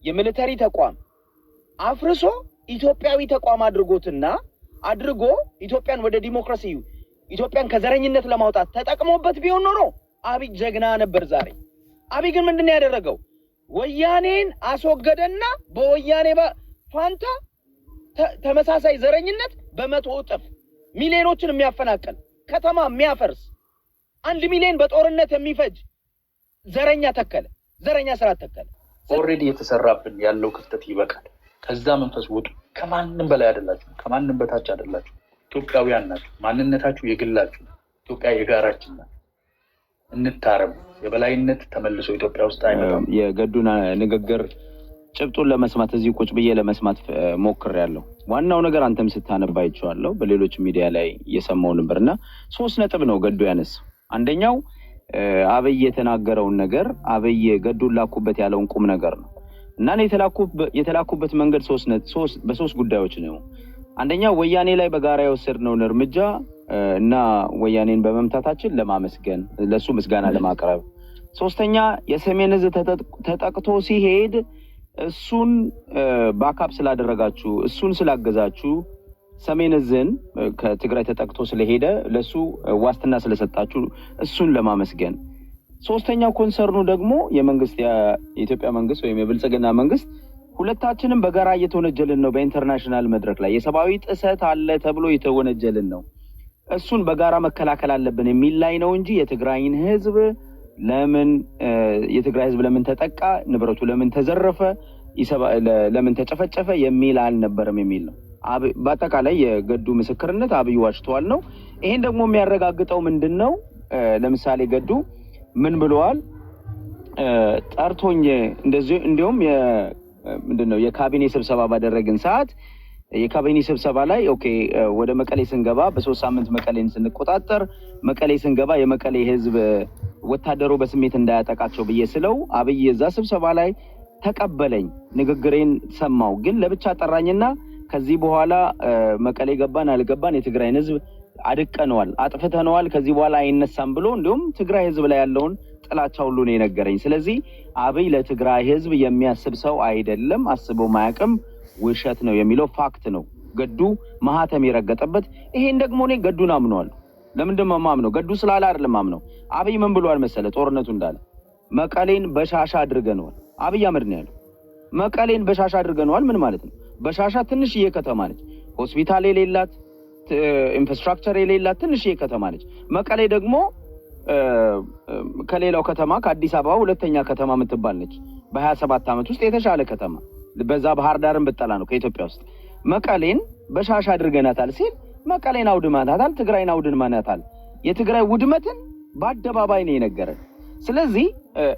የሚሊተሪ ተቋም አፍርሶ ኢትዮጵያዊ ተቋም አድርጎ ኢትዮጵያን ወደ ዲሞክራሲ ኢትዮጵያን ከዘረኝነት ለማውጣት ተጠቅሞበት ቢሆን ኖሮ አብይ ጀግና ነበር ዛሬ። አብይ ግን ምንድነው ያደረገው? ወያኔን አስወገደና በወያኔ ፋንታ ተመሳሳይ ዘረኝነት በመቶ እጥፍ ሚሊዮኖችን የሚያፈናቅል ከተማ የሚያፈርስ 1 ሚሊዮን በጦርነት የሚፈጅ ዘረኛ ስራ ተከለ። ኦሬዲ የተሰራብን ያለው ክፍተት ይበቃል። ከዛ መንፈስ ውጡ። ከማንም በላይ አይደላችሁ፣ ከማንም በታች አይደላችሁ። ኢትዮጵያውያን ናችሁ። ማንነታችሁ የግላችሁ፣ ኢትዮጵያ የጋራችን ናት። እንታረሙ። የበላይነት ተመልሶ ኢትዮጵያ ውስጥ አይመጣም። የገዱን ንግግር ጭብጡን ለመስማት እዚህ ቁጭ ብዬ ለመስማት ሞክሬያለሁ። ዋናው ነገር አንተም ስታነባ አይቼዋለሁ፣ በሌሎች ሚዲያ ላይ እየሰማው ነበርና 3 ነጥብ ነው ገዱ ያነሳው። አንደኛው አብይ የተናገረውን ነገር አብይ ገዱን ላኩበት ያለውን ቁም ነገር ነው እና የተላኩበት መንገድ 3 ጉዳዮች ነው። አንደኛው ወያኔ ላይ በጋራ የወሰድነውን እርምጃ እና ወያኔን በመምታታችን ለማመስገን ለሱ ምስጋና ለማቅረብ፣ ሶስተኛ የሰሜን ዕዝ ተጠቅቶ ሲሄድ እሱን ባካፕ ስላደረጋችሁ እሱን ስላገዛችሁ ሰሜን ዕዝን ከትግራይ ተጠቅቶ ስለሄደ ለሱ ዋስትና ስለሰጣችሁ እሱን ለማመስገን፣ ሶስተኛው ኮንሰርኑ ደግሞ የኢትዮጵያ መንግስት ወይም የብልጽግና መንግስት ሁለታችንም በጋራ እየተወነጀልን ነው፣ በኢንተርናሽናል መድረክ ላይ የሰብአዊ ጥሰት አለ ተብሎ እየተወነጀልን ነው፣ እሱን በጋራ መከላከል አለብን የሚል ላይ ነው እንጂ የትግራይ ህዝብ ለምን ተጠቃ፣ ንብረቱ ለምን ተዘረፈ፣ ለምን ተጨፈጨፈ የሚል አልነበረም የሚል ነው። በአጠቃላይ የገዱ ምስክርነት አብይ ዋሽቷል ነው። ይሄን ደግሞ የሚያረጋግጠው ምንድነው? ለምሳሌ ገዱ ምን ብለዋል? ጠርቶኝ እንደዚሁም ምንድነው የካቢኔ ስብሰባ ባደረግን ሰዓት የካቢኔ ስብሰባ ላይ ኦኬ ወደ መቀሌ ስንገባ በ3 ሳምንት መቀሌን ስንቆጣጠር መቀሌ ስንገባ የመቀሌ ህዝብ ወታደሩ በስሜት እንዳያጠቃቸው ብዬ ስለው አብይ እዛ ስብሰባ ላይ ተቀበለኝ፣ ንግግሬን ሰማው፣ ግን ለብቻ ጠራኝና ከዚህ በኋላ መቀሌ ገባን አልገባን የትግራይን ህዝብ አድቀነዋል፣ አጥፍተነዋል፣ ከዚህ በኋላ አይነሳም ብሎ እንዲሁም ትግራይ ህዝብ ላይ ያለውን ጥላቻ ሁሉ ነው የነገረኝ። ስለዚህ አብይ ለትግራይ ህዝብ የሚያስብ ሰው አይደለም፣ አስበው ማያውቅም፣ ውሸት ነው የሚለው ፋክት ነው። ገዱ ማህተም የረገጠበት። ይሄን ደግሞ እኔ ገዱን አምነዋለሁ። ለምንድነው ማምነው? ገዱ ስላለ አይደለም ማምነው። አብይ ምን ብሏል መሰለ? ጦርነቱ እንዳለ መቀሌን በሻሻ አድርገነዋል። አብይ አህመድ ነው ያለው። መቀሌን በሻሻ አድርገነዋል ምን ማለት ነው? በሻሻ ትንሽዬ ከተማ ነች፣ ሆስፒታል የሌላት፣ ኢንፍራስትራክቸር የሌላት ትንሽዬ ከተማ ነች። መቀሌ ደግሞ ከሌላው ከተማ ከአዲስ አበባ ሁለተኛ ከተማ የምትባል ነች። በ27 ዓመት ውስጥ የተሻለ ከተማ በዛ ባህር ዳርን ብጠላ ነው ከኢትዮጵያ ውስጥ። መቀሌን በሻሻ አድርገናታል ሲል መቀሌን አውድማታል፣ ትግራይን አውድማታል። የትግራይ ውድመትን በአደባባይ ነው የነገረን። ስለዚህ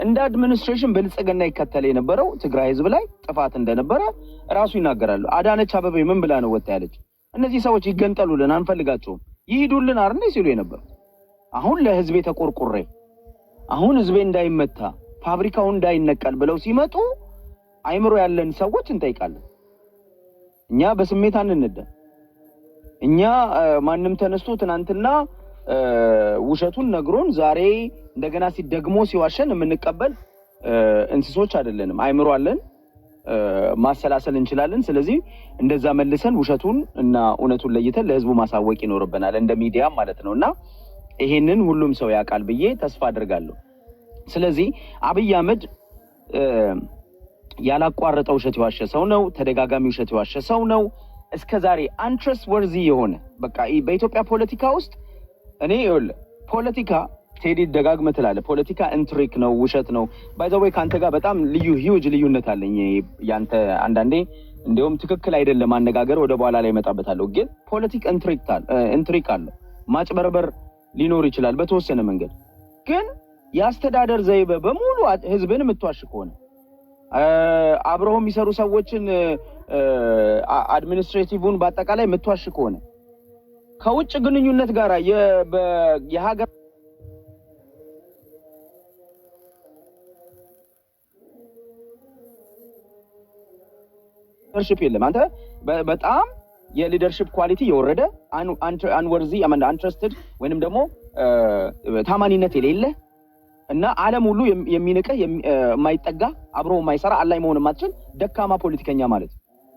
እንደ አድሚኒስትሬሽን ብልጽግና ይከተል የነበረው ትግራይ ህዝብ ላይ ጥፋት እንደነበረ ራሱ ይናገራሉ። አዳነች አበቤ ምን ብላ ነው ወጣ ያለች? እነዚህ ሰዎች ይገንጠሉልን አንፈልጋቸውም ይሂዱልን አይደል ሲሉ የነበሩ። አሁን ለህዝቤ ተቆርቁሬ አሁን ህዝቤ እንዳይመታ ፋብሪካው እንዳይነቀል ብለው ሲመጡ አይምሮ ያለን ሰዎች እንጠይቃለን። እኛ በስሜት አንነዳ። እኛ ማንም ተነስቶ ትናንትና ውሸቱን ነግሮን ዛሬ እንደገና ሲደግሞ ሲዋሸን የምንቀበል እንስሶች አይደለንም። አይምሮ አለን፣ ማሰላሰል እንችላለን። ስለዚህ እንደዛ መልሰን ውሸቱን እና እውነቱን ለይተን ለህዝቡ ማሳወቅ ይኖርብናል፣ እንደ ሚዲያ ማለት ነውና ይሄንን ሁሉም ሰው ያውቃል ብዬ ተስፋ አድርጋለሁ። ስለዚህ አብይ አህመድ ያላቋረጠው ውሸት የዋሸ ሰው ነው። ተደጋጋሚ ውሸት የዋሸ ሰው ነው። እስከዛሬ አንትረስት ወርዚ የሆነ በቃ በኢትዮጵያ ፖለቲካ ውስጥ እኔ ፖለቲካ ቴዲ ደጋግመህ ትላለህ፣ ፖለቲካ ኢንትሪክ ነው፣ ውሸት ነው። ባይ ዘ ዌይ ካንተ ጋር በጣም ሂውጅ ልዩነት አለኝ። ያንተ አንዳንዴ እንደውም ትክክል አይደለም አነጋገር፣ ወደ በኋላ ላይ መጣበታለሁ። ግን ፖለቲካ ኢንትሪክ አለው፣ ማጭበርበር ሊኖር ይችላል በተወሰነ መንገድ። ግን የአስተዳደር ዘይቤ በሙሉ ህዝብን የምትዋሽ ከሆነ አብረው የሚሰሩ ሰዎችን አድሚኒስትሬቲቭን በአጠቃላይ የምትዋሽ ከሆነ ከውጭ ግንኙነት ጋር የሀገር ሊደርሺፕ የለም። አንተ በጣም የሊደርሺፕ ኳሊቲ የወረደ አንወርዚ አንትረስትድ ወይንም ደግሞ ታማኒነት የሌለ እና ዓለም ሁሉ የሚንቀህ የማይጠጋ አብሮ የማይሰራ አላይ መሆን የማትችል ደካማ ፖለቲከኛ ማለት።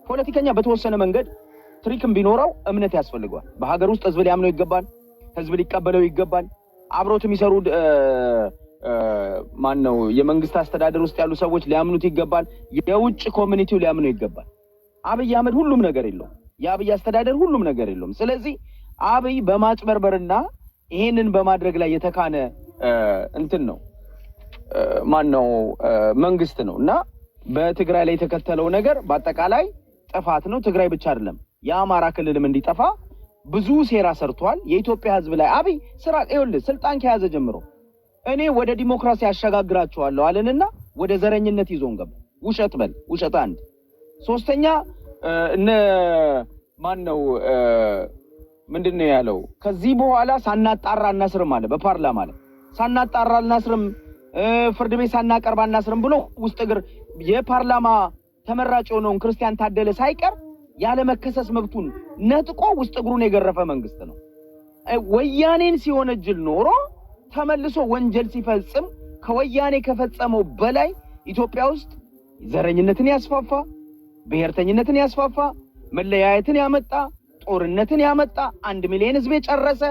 ፖለቲከኛ በተወሰነ መንገድ ትሪክም ቢኖረው እምነት ያስፈልገዋል። በሀገር ውስጥ ህዝብ ሊያምነው ይገባል፣ ህዝብ ሊቀበለው ይገባል። አብሮት የሚሰሩ ማነው የመንግስት አስተዳደር ውስጥ ያሉ ሰዎች ሊያምኑት ይገባል። የውጭ ኮሚኒቲው ሊያምነው ይገባል። አብይ አህመድ ሁሉም ነገር የለውም። የአብይ አስተዳደር ሁሉም ነገር የለውም። ስለዚህ አብይ በማጭበርበርና ይሄንን በማድረግ ላይ የተካነ እንትን ነው ማነው መንግስት ነው። እና በትግራይ ላይ የተከተለው ነገር በአጠቃላይ ጥፋት ነው። ትግራይ ብቻ አይደለም የአማራ ክልልም እንዲጠፋ ብዙ ሴራ ሰርቷል። የኢትዮጵያ ህዝብ ላይ አብይ ስራ ይኸውልህ ስልጣን ከያዘ ጀምሮ እኔ ወደ ዲሞክራሲ ያሸጋግራቸዋለሁ አለንና ወደ ዘረኝነት ይዞን ገባ። ውሸት በል ውሸት አንድ። ሶስተኛ እነ ማነው ምንድነው ያለው? ከዚህ በኋላ ሳናጣራ እናስርም አለ በፓርላማ ላይ። ሳናጣራ እናስርም፣ ፍርድ ቤት ሳናቀርብ እናስርም ብሎ ውስጥ እግር የፓርላማ ተመራጭ የሆነውን ክርስቲያን ታደለ ሳይቀር ያለ መከሰስ መብቱን ነጥቆ ውስጥ እግሩን የገረፈ መንግስት ነው። ወያኔን ሲወነጅል ኖሮ ተመልሶ ወንጀል ሲፈጽም ከወያኔ ከፈጸመው በላይ ኢትዮጵያ ውስጥ ዘረኝነትን ያስፋፋ፣ ብሔርተኝነትን ያስፋፋ፣ መለያየትን ያመጣ፣ ጦርነትን ያመጣ፣ 1 ሚሊዮን ህዝብ የጨረሰ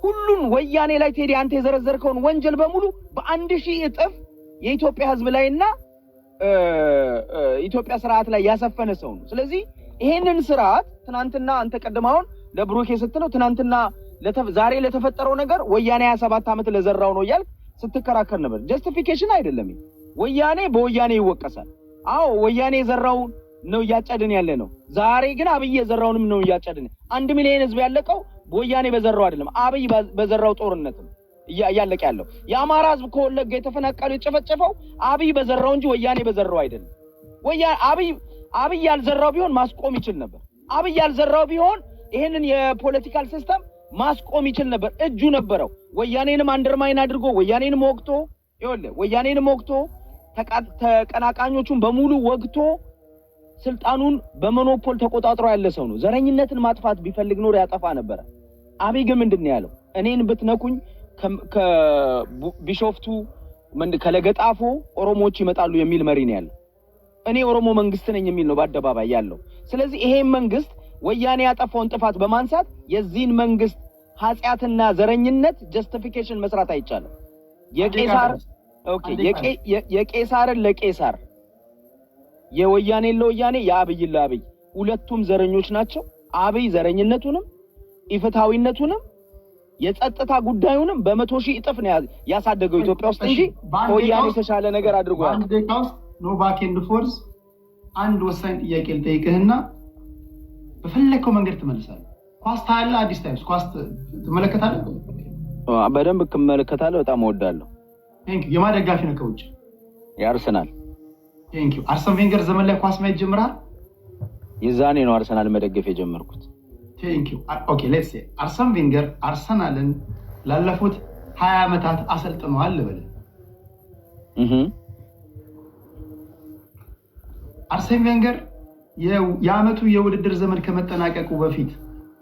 ሁሉን ወያኔ ላይ ቴዲ አንተ የዘረዘርከውን ወንጀል በሙሉ በ1000 እጥፍ የኢትዮጵያ ህዝብ ላይና ኢትዮጵያ ስርዓት ላይ ያሰፈነ ሰው ነው። ስለዚህ ይሄንን ስርዓት ትናንትና አንተ ቀድማውን ለብሩክ ስትለው ትናንትና ዛሬ ለተፈጠረው ነገር ወያኔ 27 ዓመት ለዘራው ነው እያልክ ስትከራከር ነበር። ጀስቲፊኬሽን አይደለም። ወያኔ በወያኔ ይወቀሳል። አዎ ወያኔ የዘራው ነው እያጨድን ያለ ነው። ዛሬ ግን አብይ የዘራውንም ነው እያጨድን። 1 ሚሊዮን ህዝብ ያለቀው ወያኔ በዘራው አይደለም፣ አብይ በዘራው ጦርነት ነው እያለቀ ያለው። የአማራ ህዝብ ከወለጋ የተፈናቀለው የጨፈጨፈው አብይ በዘራው እንጂ ወያኔ በዘራው አይደለም። አብይ ያልዘራው ቢሆን ማስቆም ይችል ነበር። አብይ ያልዘራው ቢሆን ይሄንን የፖለቲካል ሲስተም ማስቆም ይችል ነበር። እጁ ነበረው። ወያኔንም አንደርማይን አድርጎ ወያኔንም ወግቶ ተቀናቃኞቹን በሙሉ ወግቶ ስልጣኑን በሞኖፖል ተቆጣጥሮ ያለ ሰው ነው። ዘረኝነትን ማጥፋት ቢፈልግ ኖር ያጠፋ ነበር። አብይ ግን ምንድነው ያለው? እኔን ብትነኩኝ ከቢሾፍቱ ከለገጣፎ ኦሮሞዎች ይመጣሉ የሚል መሪ ነው ያለው። እኔ ኦሮሞ መንግስት ነኝ የሚል ነው በአደባባይ ያለው። ስለዚህ ይሄን መንግስት ወያኔ ያጠፋውን ጥፋት በማንሳት የዚህን መንግስት ኃጢአትና ዘረኝነት ጀስቲፊኬሽን መስራት አይቻልም። የቄሳርን ለቄሳር የወያኔ ለወያኔ የአብይ ለአብይ ሁለቱም ዘረኞች ናቸው። አብይ ዘረኝነቱንም ኢፍትሃዊነቱንም የጸጥታ ጉዳዩንም በ100,000 እጥፍ ነው ያሳደገው ኢትዮጵያ ውስጥ እንጂ ወያኔ የተሻለ ነገር አድርጓል። አንድ ደቂቃ ውስጥ ኖ ባክ ኤንድ ፎርስ አንድ ወሳኝ ጥያቄ ልጠይቅህና በፈለከው መንገድ ትመልሳለህ። ኳስ ታያለህ? አዲስ ታይምስ ኳስ ትመለከታለህ? በደንብ እመለከታለሁ። በጣም እወዳለሁ። ቴንክ ዩ። የማደጋፊ ነው ከውጭ? የአርሰናል። ቴንክ ዩ። አርሰን ቬንገር ዘመን ላይ ኳስ ማየት ጀምረሃል? የዛኔ ነው አርሰናል መደገፍ የጀመርኩት። ቴንክ ዩ። ኦኬ ሌትስ ሴ አርሰን ቬንገር አርሰናልን ላለፉት 20 ዓመታት አሰልጥኗል ልበል። አርሰን ቬንገር የዓመቱ የውድድር ዘመን ከመጠናቀቁ በፊት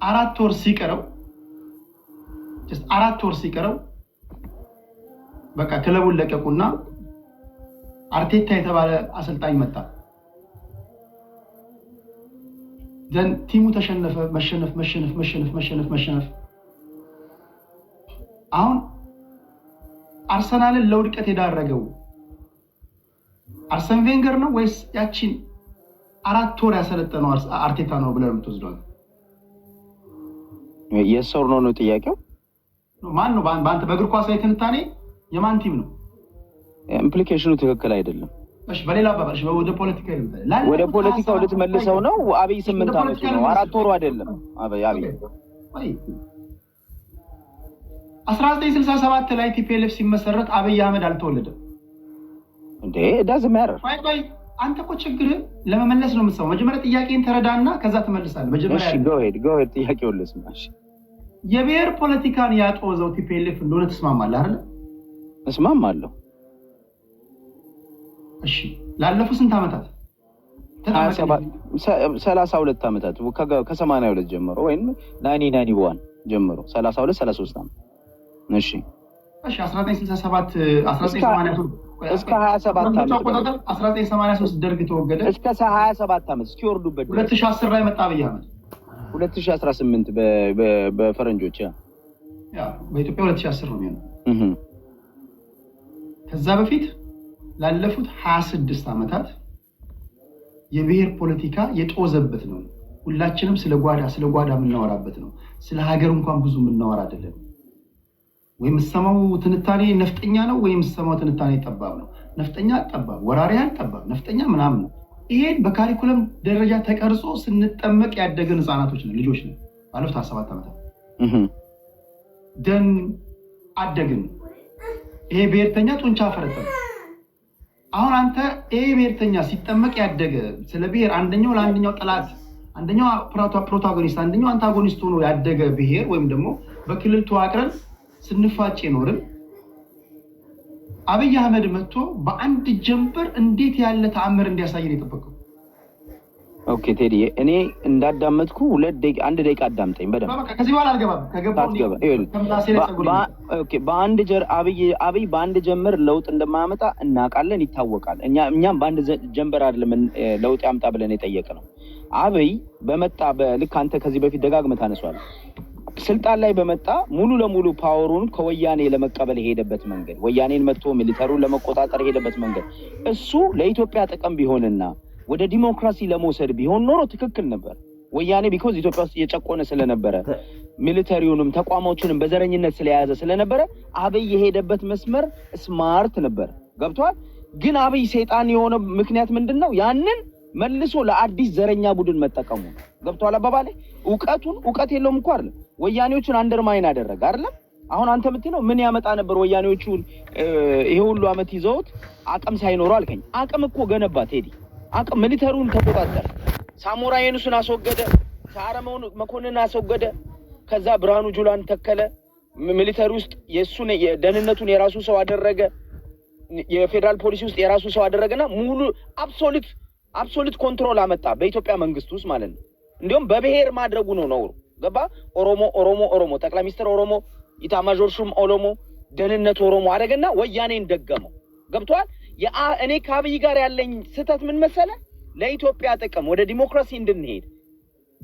4 ወር ሲቀረው በቃ ክለቡን ለቀቁና አርቴታ የተባለ አሰልጣኝ መጣ። ዘን ቲሙ ተሸነፈ። መሸነፍ። አሁን አርሰናልን ለውድቀት የዳረገው አርሰን ቬንገር ነው ወይስ ያቺን 4 ወር ያሰለጠነው አርቴታ ነው ብለህ የምትወስደው? የሰው ነው ጥያቄው። ማን ነው በአንተ በእግር ኳስ ላይ ትንታኔ የማን ቲም ነው? ኢምፕሊኬሽኑ ትክክል አይደለም። እሺ በሌላ አባባል ወደ ፖለቲካ ይልታል። ወደ ፖለቲካው ልትመልሰው ነው። አብይ 8 ዓመት ነው፣ 4 ወሩ አይደለም። አብይ 1967 ላይ ቲፒኤልኤፍ ሲመሰረት አብይ አህመድ አልተወለደም እንዴ? ዳዝ ማተር። አንተ እኮ ችግርህ ለመመለስ ነው የምትሰማው። መጀመሪያ ጥያቄን ተረዳና ከዛ ትመልሳለህ። መጀመሪያ እሺ go ahead ጥያቄውን ልስማ። እሺ የብሔር ፖለቲካን ያጦዘው ቲፒኤልኤፍ እንደሆነ ትስማማለህ አይደል? እስማማለሁ። እሺ ላለፉት ስንት ዓመታት? 32 ዓመታት ከ82 ጀምሮ ወይም 1991 ጀምሮ 32 33 ዓመት። እሺ እሺ 1967 1983 እስከ 27 ዓመት 1983 ደርግ ተወገደ። እስከ 27 ዓመት እስኪወርዱበት 2010 ላይ መጣ አብይ አህመድ 2018 በፈረንጆች ያ በኢትዮጵያ 2010 ነው የሚሆነው። ከዛ በፊት ላለፉት 26 ዓመታት የብሔር ፖለቲካ የጦዘበት ነው። ሁላችንም ስለ ጓዳ የምናወራበት ነው። ስለ ሀገር እንኳን ብዙ የምናወራ አይደለም። ወይም ሰማው ትንታኔ ነፍጠኛ ነው ወይም ሰማው ትንታኔ ጠባብ ነው። ነፍጠኛ ጠባብ፣ ወራሪያን ጠባብ፣ ነፍጠኛ ምናምን ነው። ይሄን በካሪኩለም ደረጃ ተቀርጾ ስንጠመቅ ያደገን ህፃናቶች ነን፣ ልጆች ነን። ባለፉት 27 ዓመታት ደን አደግን። ይሄ ብሔርተኛ ጡንቻ ፈረጠ። አሁን አንተ ይሄ ብሔርተኛ ሲጠመቅ ያደገ ስለ ብሔር አንደኛው ለአንደኛው ጠላት፣ አንደኛው ፕሮታጎኒስት፣ አንደኛው አንታጎኒስት ሆኖ ያደገ ብሔር ወይም ደግሞ በክልል ተዋቅረን ስንፋጭ ይኖርን አብይ አህመድ መጥቶ በአንድ ጀንበር እንዴት ያለ ተአምር እንዲያሳየን የጠበቀው? ኦኬ ቴዲ፣ እኔ እንዳዳመጥኩ አንድ ደቂቃ አዳምጠኝ በደምብ። ከዚህ በኋላ አልገባም። አብይ በአንድ ጀንበር ለውጥ እንደማያመጣ እናውቃለን፣ ይታወቃል። እኛም በአንድ ጀንበር አይደለም ለውጥ ያምጣ ብለን የጠየቅነው። አብይ በመጣ ልክ አንተ ከዚህ በፊት ደጋግመህ ታነሷል። ስልጣን ላይ በመጣ ሙሉ ለሙሉ ፓወሩን ከወያኔ ለመቀበል የሄደበት መንገድ፣ ወያኔን መጥቶ ሚሊተሩን ለመቆጣጠር የሄደበት መንገድ እሱ ለኢትዮጵያ ጥቅም ቢሆንና ወደ ዲሞክራሲ ለመውሰድ ቢሆን ኖሮ ትክክል ነበር። ወያኔ ቢኮዝ ኢትዮጵያ ውስጥ የጨቆነ ስለነበረ ሚሊተሪውንም ተቋሞቹንም በዘረኝነት ስለያዘ ስለነበረ አብይ የሄደበት መስመር ስማርት ነበር። ገብቷል። ግን አብይ ሰይጣን የሆነ ምክንያት ምንድነው? ያንን መልሶ ለአዲስ ዘረኛ ቡድን መጠቀሙ። ገብቷል አባባሌ። እውቀት የለውም እኮ አይደል? ወያኔዎቹን አንደርማይን አደረገ አይደል? አሁን አንተ የምትለው ምን ያመጣ ነበር? ወያኔዎቹን ይሄ ሁሉ አመት ይዘውት አቅም ሳይኖረው አልከኝ። አቅም እኮ ገነባ ቴዲ። አቅም ሚሊተሩን ተቆጣጠረ። ሳሞራ የኑስን አስወገደ። ሳረመውን መኮንን አስወገደ። ከዛ ብርሃኑ ጁላን ተከለ። ሚሊተሪ ውስጥ የሱን የደህንነቱን የራሱ ሰው አደረገ። የፌደራል ፖሊስ ውስጥ የራሱ ሰው አደረገና ሙሉ አብሶሉት ኮንትሮል አመጣ በኢትዮጵያ መንግስት ውስጥ ማለት ነው። እንዲሁም በብሔር ማድረጉ ነው ነውሩ። ገባ? ኦሮሞ ጠቅላይ ሚኒስትር ኦሮሞ፣ ኢታማዦር ሹም ኦሮሞ፣ ደህንነት ኦሮሞ አደረገና ወያኔን ደገመው። ገብቷል? እኔ ከአብይ ጋር ያለኝ ስህተት ምን መሰለ? ለኢትዮጵያ ጥቅም ወደ ዲሞክራሲ እንድንሄድ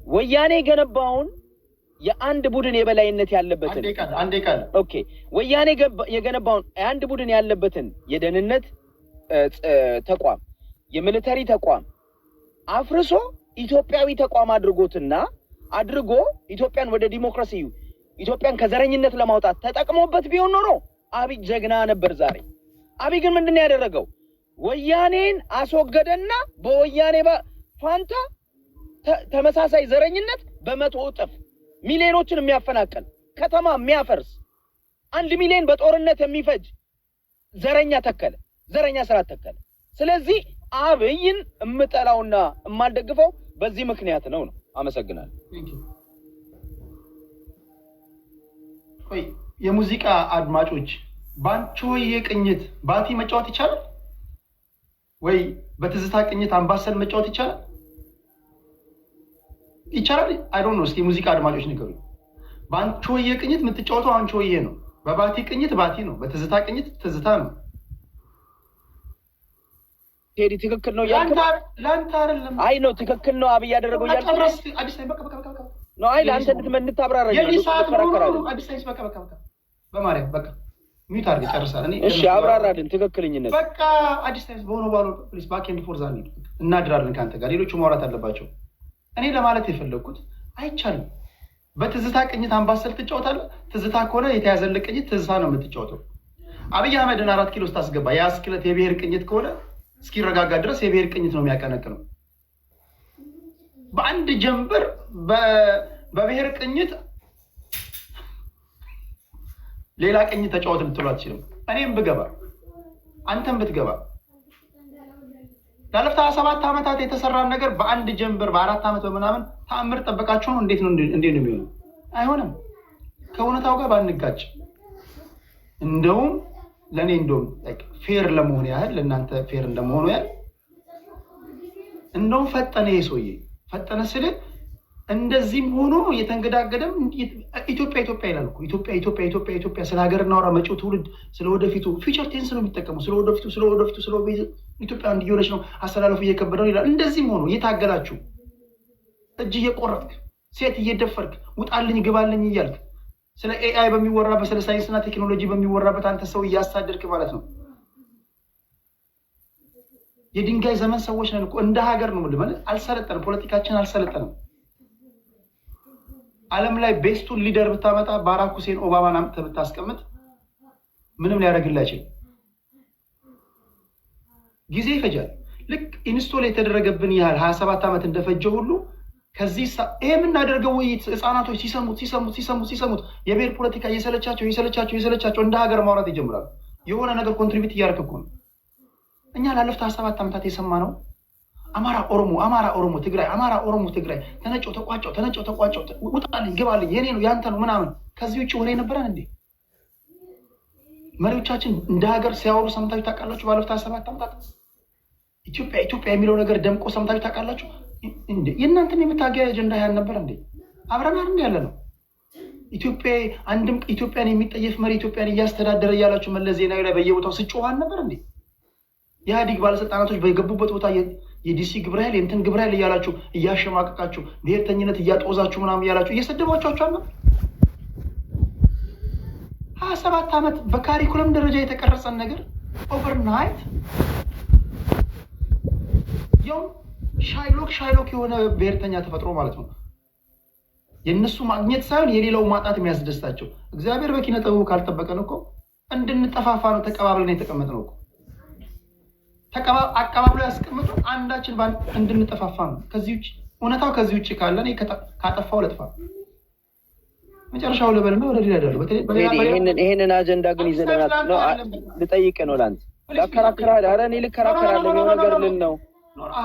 ወያኔ የገነባውን የአንድ ቡድን የበላይነት ያለበትን ኦኬ፣ ወያኔ የገነባውን የአንድ ቡድን ያለበትን የደህንነት ተቋም የሚሊተሪ ተቋም አፍርሶ ኢትዮጵያዊ ተቋም አድርጎ ኢትዮጵያን ወደ ዲሞክራሲ ኢትዮጵያን ከዘረኝነት ለማውጣት ተጠቅሞበት ቢሆን ኖሮ አብይ ጀግና ነበር ዛሬ። አብይ ግን ምንድነው ያደረገው? ወያኔን አስወገደና በወያኔ ፋንታ ተመሳሳይ ዘረኝነት በመቶ እጥፍ ሚሊዮኖችን የሚያፈናቅል ከተማ የሚያፈርስ 1 ሚሊዮን በጦርነት የሚፈጅ ዘረኛ ስራ ተከለ። ስለዚህ አብይን እምጠላውና እማልደግፈው በዚህ ምክንያት ነው። አመሰግናለሁ። ቆይ የሙዚቃ አድማጮች ባንቾዬ ቅኝት ባቲ መጫወት ይቻላል ወይ? በትዝታ ቅኝት አምባሰል መጫወት ይቻላል? አይ ዶንት ኖ። እስኪ ሙዚቃ አድማጮች ንገሩኝ። ባንቾዬ ቅኝት የምትጫወተው አንቾዬ ነው። በባቲ ቅኝት ባቲ ነው። በትዝታ ቅኝት ትዝታ ነው። ቴዲ ትክክል ነው ያልከው ላንተ አይደለም። አይ ነው ትክክል ነው። አብይ ያደረገው ያልከው አዲስ ላይ በቃ ነው። አይ ለአንተ እንድትመንታብራራ ነው። አዲስ ላይ በቃ በማርያም በቃ ሚት አድርገህ ጨርሳል። እሺ አብራራልን ትክክለኝነት። በቃ አዲስ ላይ በሆነ ባሉ ፕሊስ ባክ ኤንድ ፎርዝ አንዴ እናድራለን ካንተ ጋር። ሌሎቹ ማውራት አለባቸው። እኔ ለማለት የፈለኩት አይቻልም። በትዝታ ቅኝት አምባሰል ትጫወታለህ። ትዝታ ከሆነ የተያዘልህ ቅኝት ትዝታ ነው የምትጫወተው። አብይ አህመድን 4 ኪሎ ስታስገባ የአስክለት የብሔር ቅኝት ከሆነ እስኪረጋጋ ድረስ የብሔር ቅኝት ነው የሚያቀነቅነው። በአንድ ጀንበር በብሔር ቅኝት ሌላ ቅኝት ተጫወት ልትሉ አትችልም። እኔም ብገባ አንተም ብትገባ ላለፉት 27 ዓመታት የተሰራን ነገር በአንድ ጀንበር በ4 ዓመት በምናምን ተአምር ጠበቃችሁ ነው? እንዴት ነው የሚሆነው? አይሆንም። ከእውነታው ጋር ባንጋጭ እንደውም ለእኔ እንደውም ፌር ለመሆን ያህል ለእናንተ ፌር እንደመሆኑ ያህል እንደውም ፈጠነ። ይሄ ሰውዬ ፈጠነ ስል እንደዚህም ሆኖ የተንገዳገደም ኢትዮጵያ ይላል እኮ ኢትዮጵያ ስለ ሀገር እናወራ መጪው ትውልድ ስለ ወደፊቱ ፊቸር ቴንስ ነው የሚጠቀሙ ስለ ወደፊቱ ኢትዮጵያ እንዲሆነች ነው አስተላለፉ እየከበደው ይላል። እንደዚህም ሆኖ እየታገላችሁ እጅ እየቆረጥክ ሴት እየደፈርክ ውጣልኝ ግባልኝ እያልክ ስለ ኤአይ በሚወራበት ስለ ሳይንስና ቴክኖሎጂ በሚወራበት አንተ ሰው እያሳደድክ ማለት ነው። የድንጋይ ዘመን ሰዎች ነን እኮ እንደ ሀገር ነው ማለት አልሰለጠንም። ፖለቲካችን አልሰለጠንም። ዓለም ላይ ቤስቱን ሊደር ብታመጣ ባራክ ሁሴን ኦባማን አምጥተህ ብታስቀምጥ ምንም ሊያደርግልህ አይችልም። ጊዜ ይፈጃል። ልክ ኢንስቶል የተደረገብን ያህል 27 ዓመት እንደፈጀው ሁሉ ከዚህ ይሄ የምናደርገው ውይይት ህፃናቶች ሲሰሙት የብሔር ፖለቲካ እየሰለቻቸው እንደ ሀገር ማውራት ይጀምራሉ። የሆነ ነገር ኮንትሪቢዩት እያደረግህ እኮ ነው። እኛ ላለፉት 27 ዓመታት የሰማነው አማራ ኦሮሞ ትግራይ አማራ ኦሮሞ ትግራይ ተነጨው ተቋጨው ውጣልኝ ግባልኝ የኔ ነው ያንተ ነው ምናምን ከዚህ ውጭ ወሬ ነበረን እንዴ? መሪዎቻችን እንደ ሀገር ሲያወሩ ሰምታችሁ ታውቃላችሁ? ባለፉት 27 ዓመታት ኢትዮጵያ የሚለው ነገር ደምቆ ሰምታችሁ ታውቃላችሁ እንዴ? የእናንተም የምታገያ አጀንዳ ያን ነበር እንዴ? አብረን አይደል ያለ ነው። ኢትዮጵያን የሚጠየፍ መሪ ኢትዮጵያን እያስተዳደረ እያላችሁ መለስ ዜናዊ ላይ በየቦታው ስጮሃን ነበር እንዴ? የኢህአዴግ ባለስልጣናቶች በገቡበት ቦታ የዲሲ ግብረ ኃይል የእንትን ግብረ ኃይል እያላችሁ እያሸማቀቃችሁ ብሔርተኝነት እያጦዛችሁ ምናምን እያላችሁ እየሰደቧቸው አለ። 27 ዓመት በካሪኩለም ደረጃ የተቀረጸን ነገር ኦቨርናይት ያው ሻይሎክ የሆነ ብሔርተኛ ተፈጥሮ ማለት ነው። የእነሱ ማግኘት ሳይሆን የሌላው ማጣት የሚያስደስታቸው። እግዚአብሔር በኪነ ጥበቡ ካልጠበቀን እኮ እንድንጠፋፋ ነው ተቀባብለን የተቀመጥነው እኮ። አቀባብሎ ያስቀምጡ አንዳችን እንድንጠፋፋ ነው። ከዚህ ውጭ እውነታው ከዚህ ውጭ ካለ እኔ ካጠፋው ለጥፋ መጨረሻው ልበልና ወደ ሌላ ደረጃ ይሄንን አጀንዳ ግን ይዘናል ነው ልጠይቅ ነው ላንተ ላከራከራለህ። ኧረ እኔ ልከራከራለሁ። የሆነ ነገር ልን ነው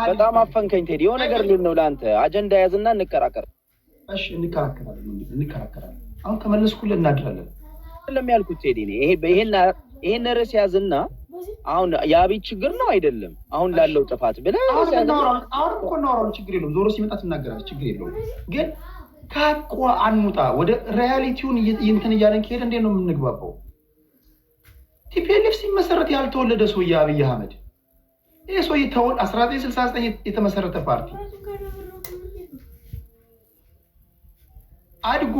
በጣም አፈንከኝ ቴዲ። የሆነ ነገር ልን ነው ላንተ አጀንዳ ያዝና እንከራከር። እሺ እንከራከራለን። አሁን ከመለስኩልህ እናድራለን። ለምን ያልኩት ቴዲ ነው ይሄን ርዕስ ያዝና አሁን የአብይ ችግር ነው አይደለም አሁን ላለው ጥፋት ብለህ አሁን እኮ እናወራለን። ችግር የለውም። ዞሮ ሲመጣ ትናገራለህ። ችግር የለውም። ግን ካቆ አንሙጣ ወደ ሪያሊቲውን እንትን እያለን ከሄደ እንዴት ነው የምንግባባው? ቲፒኤልኤፍ ሲመሰረት ያልተወለደ ሰውዬ አብይ አህመድ ይሄ ሰውዬ 1969 የተመሰረተ ፓርቲ አድጎ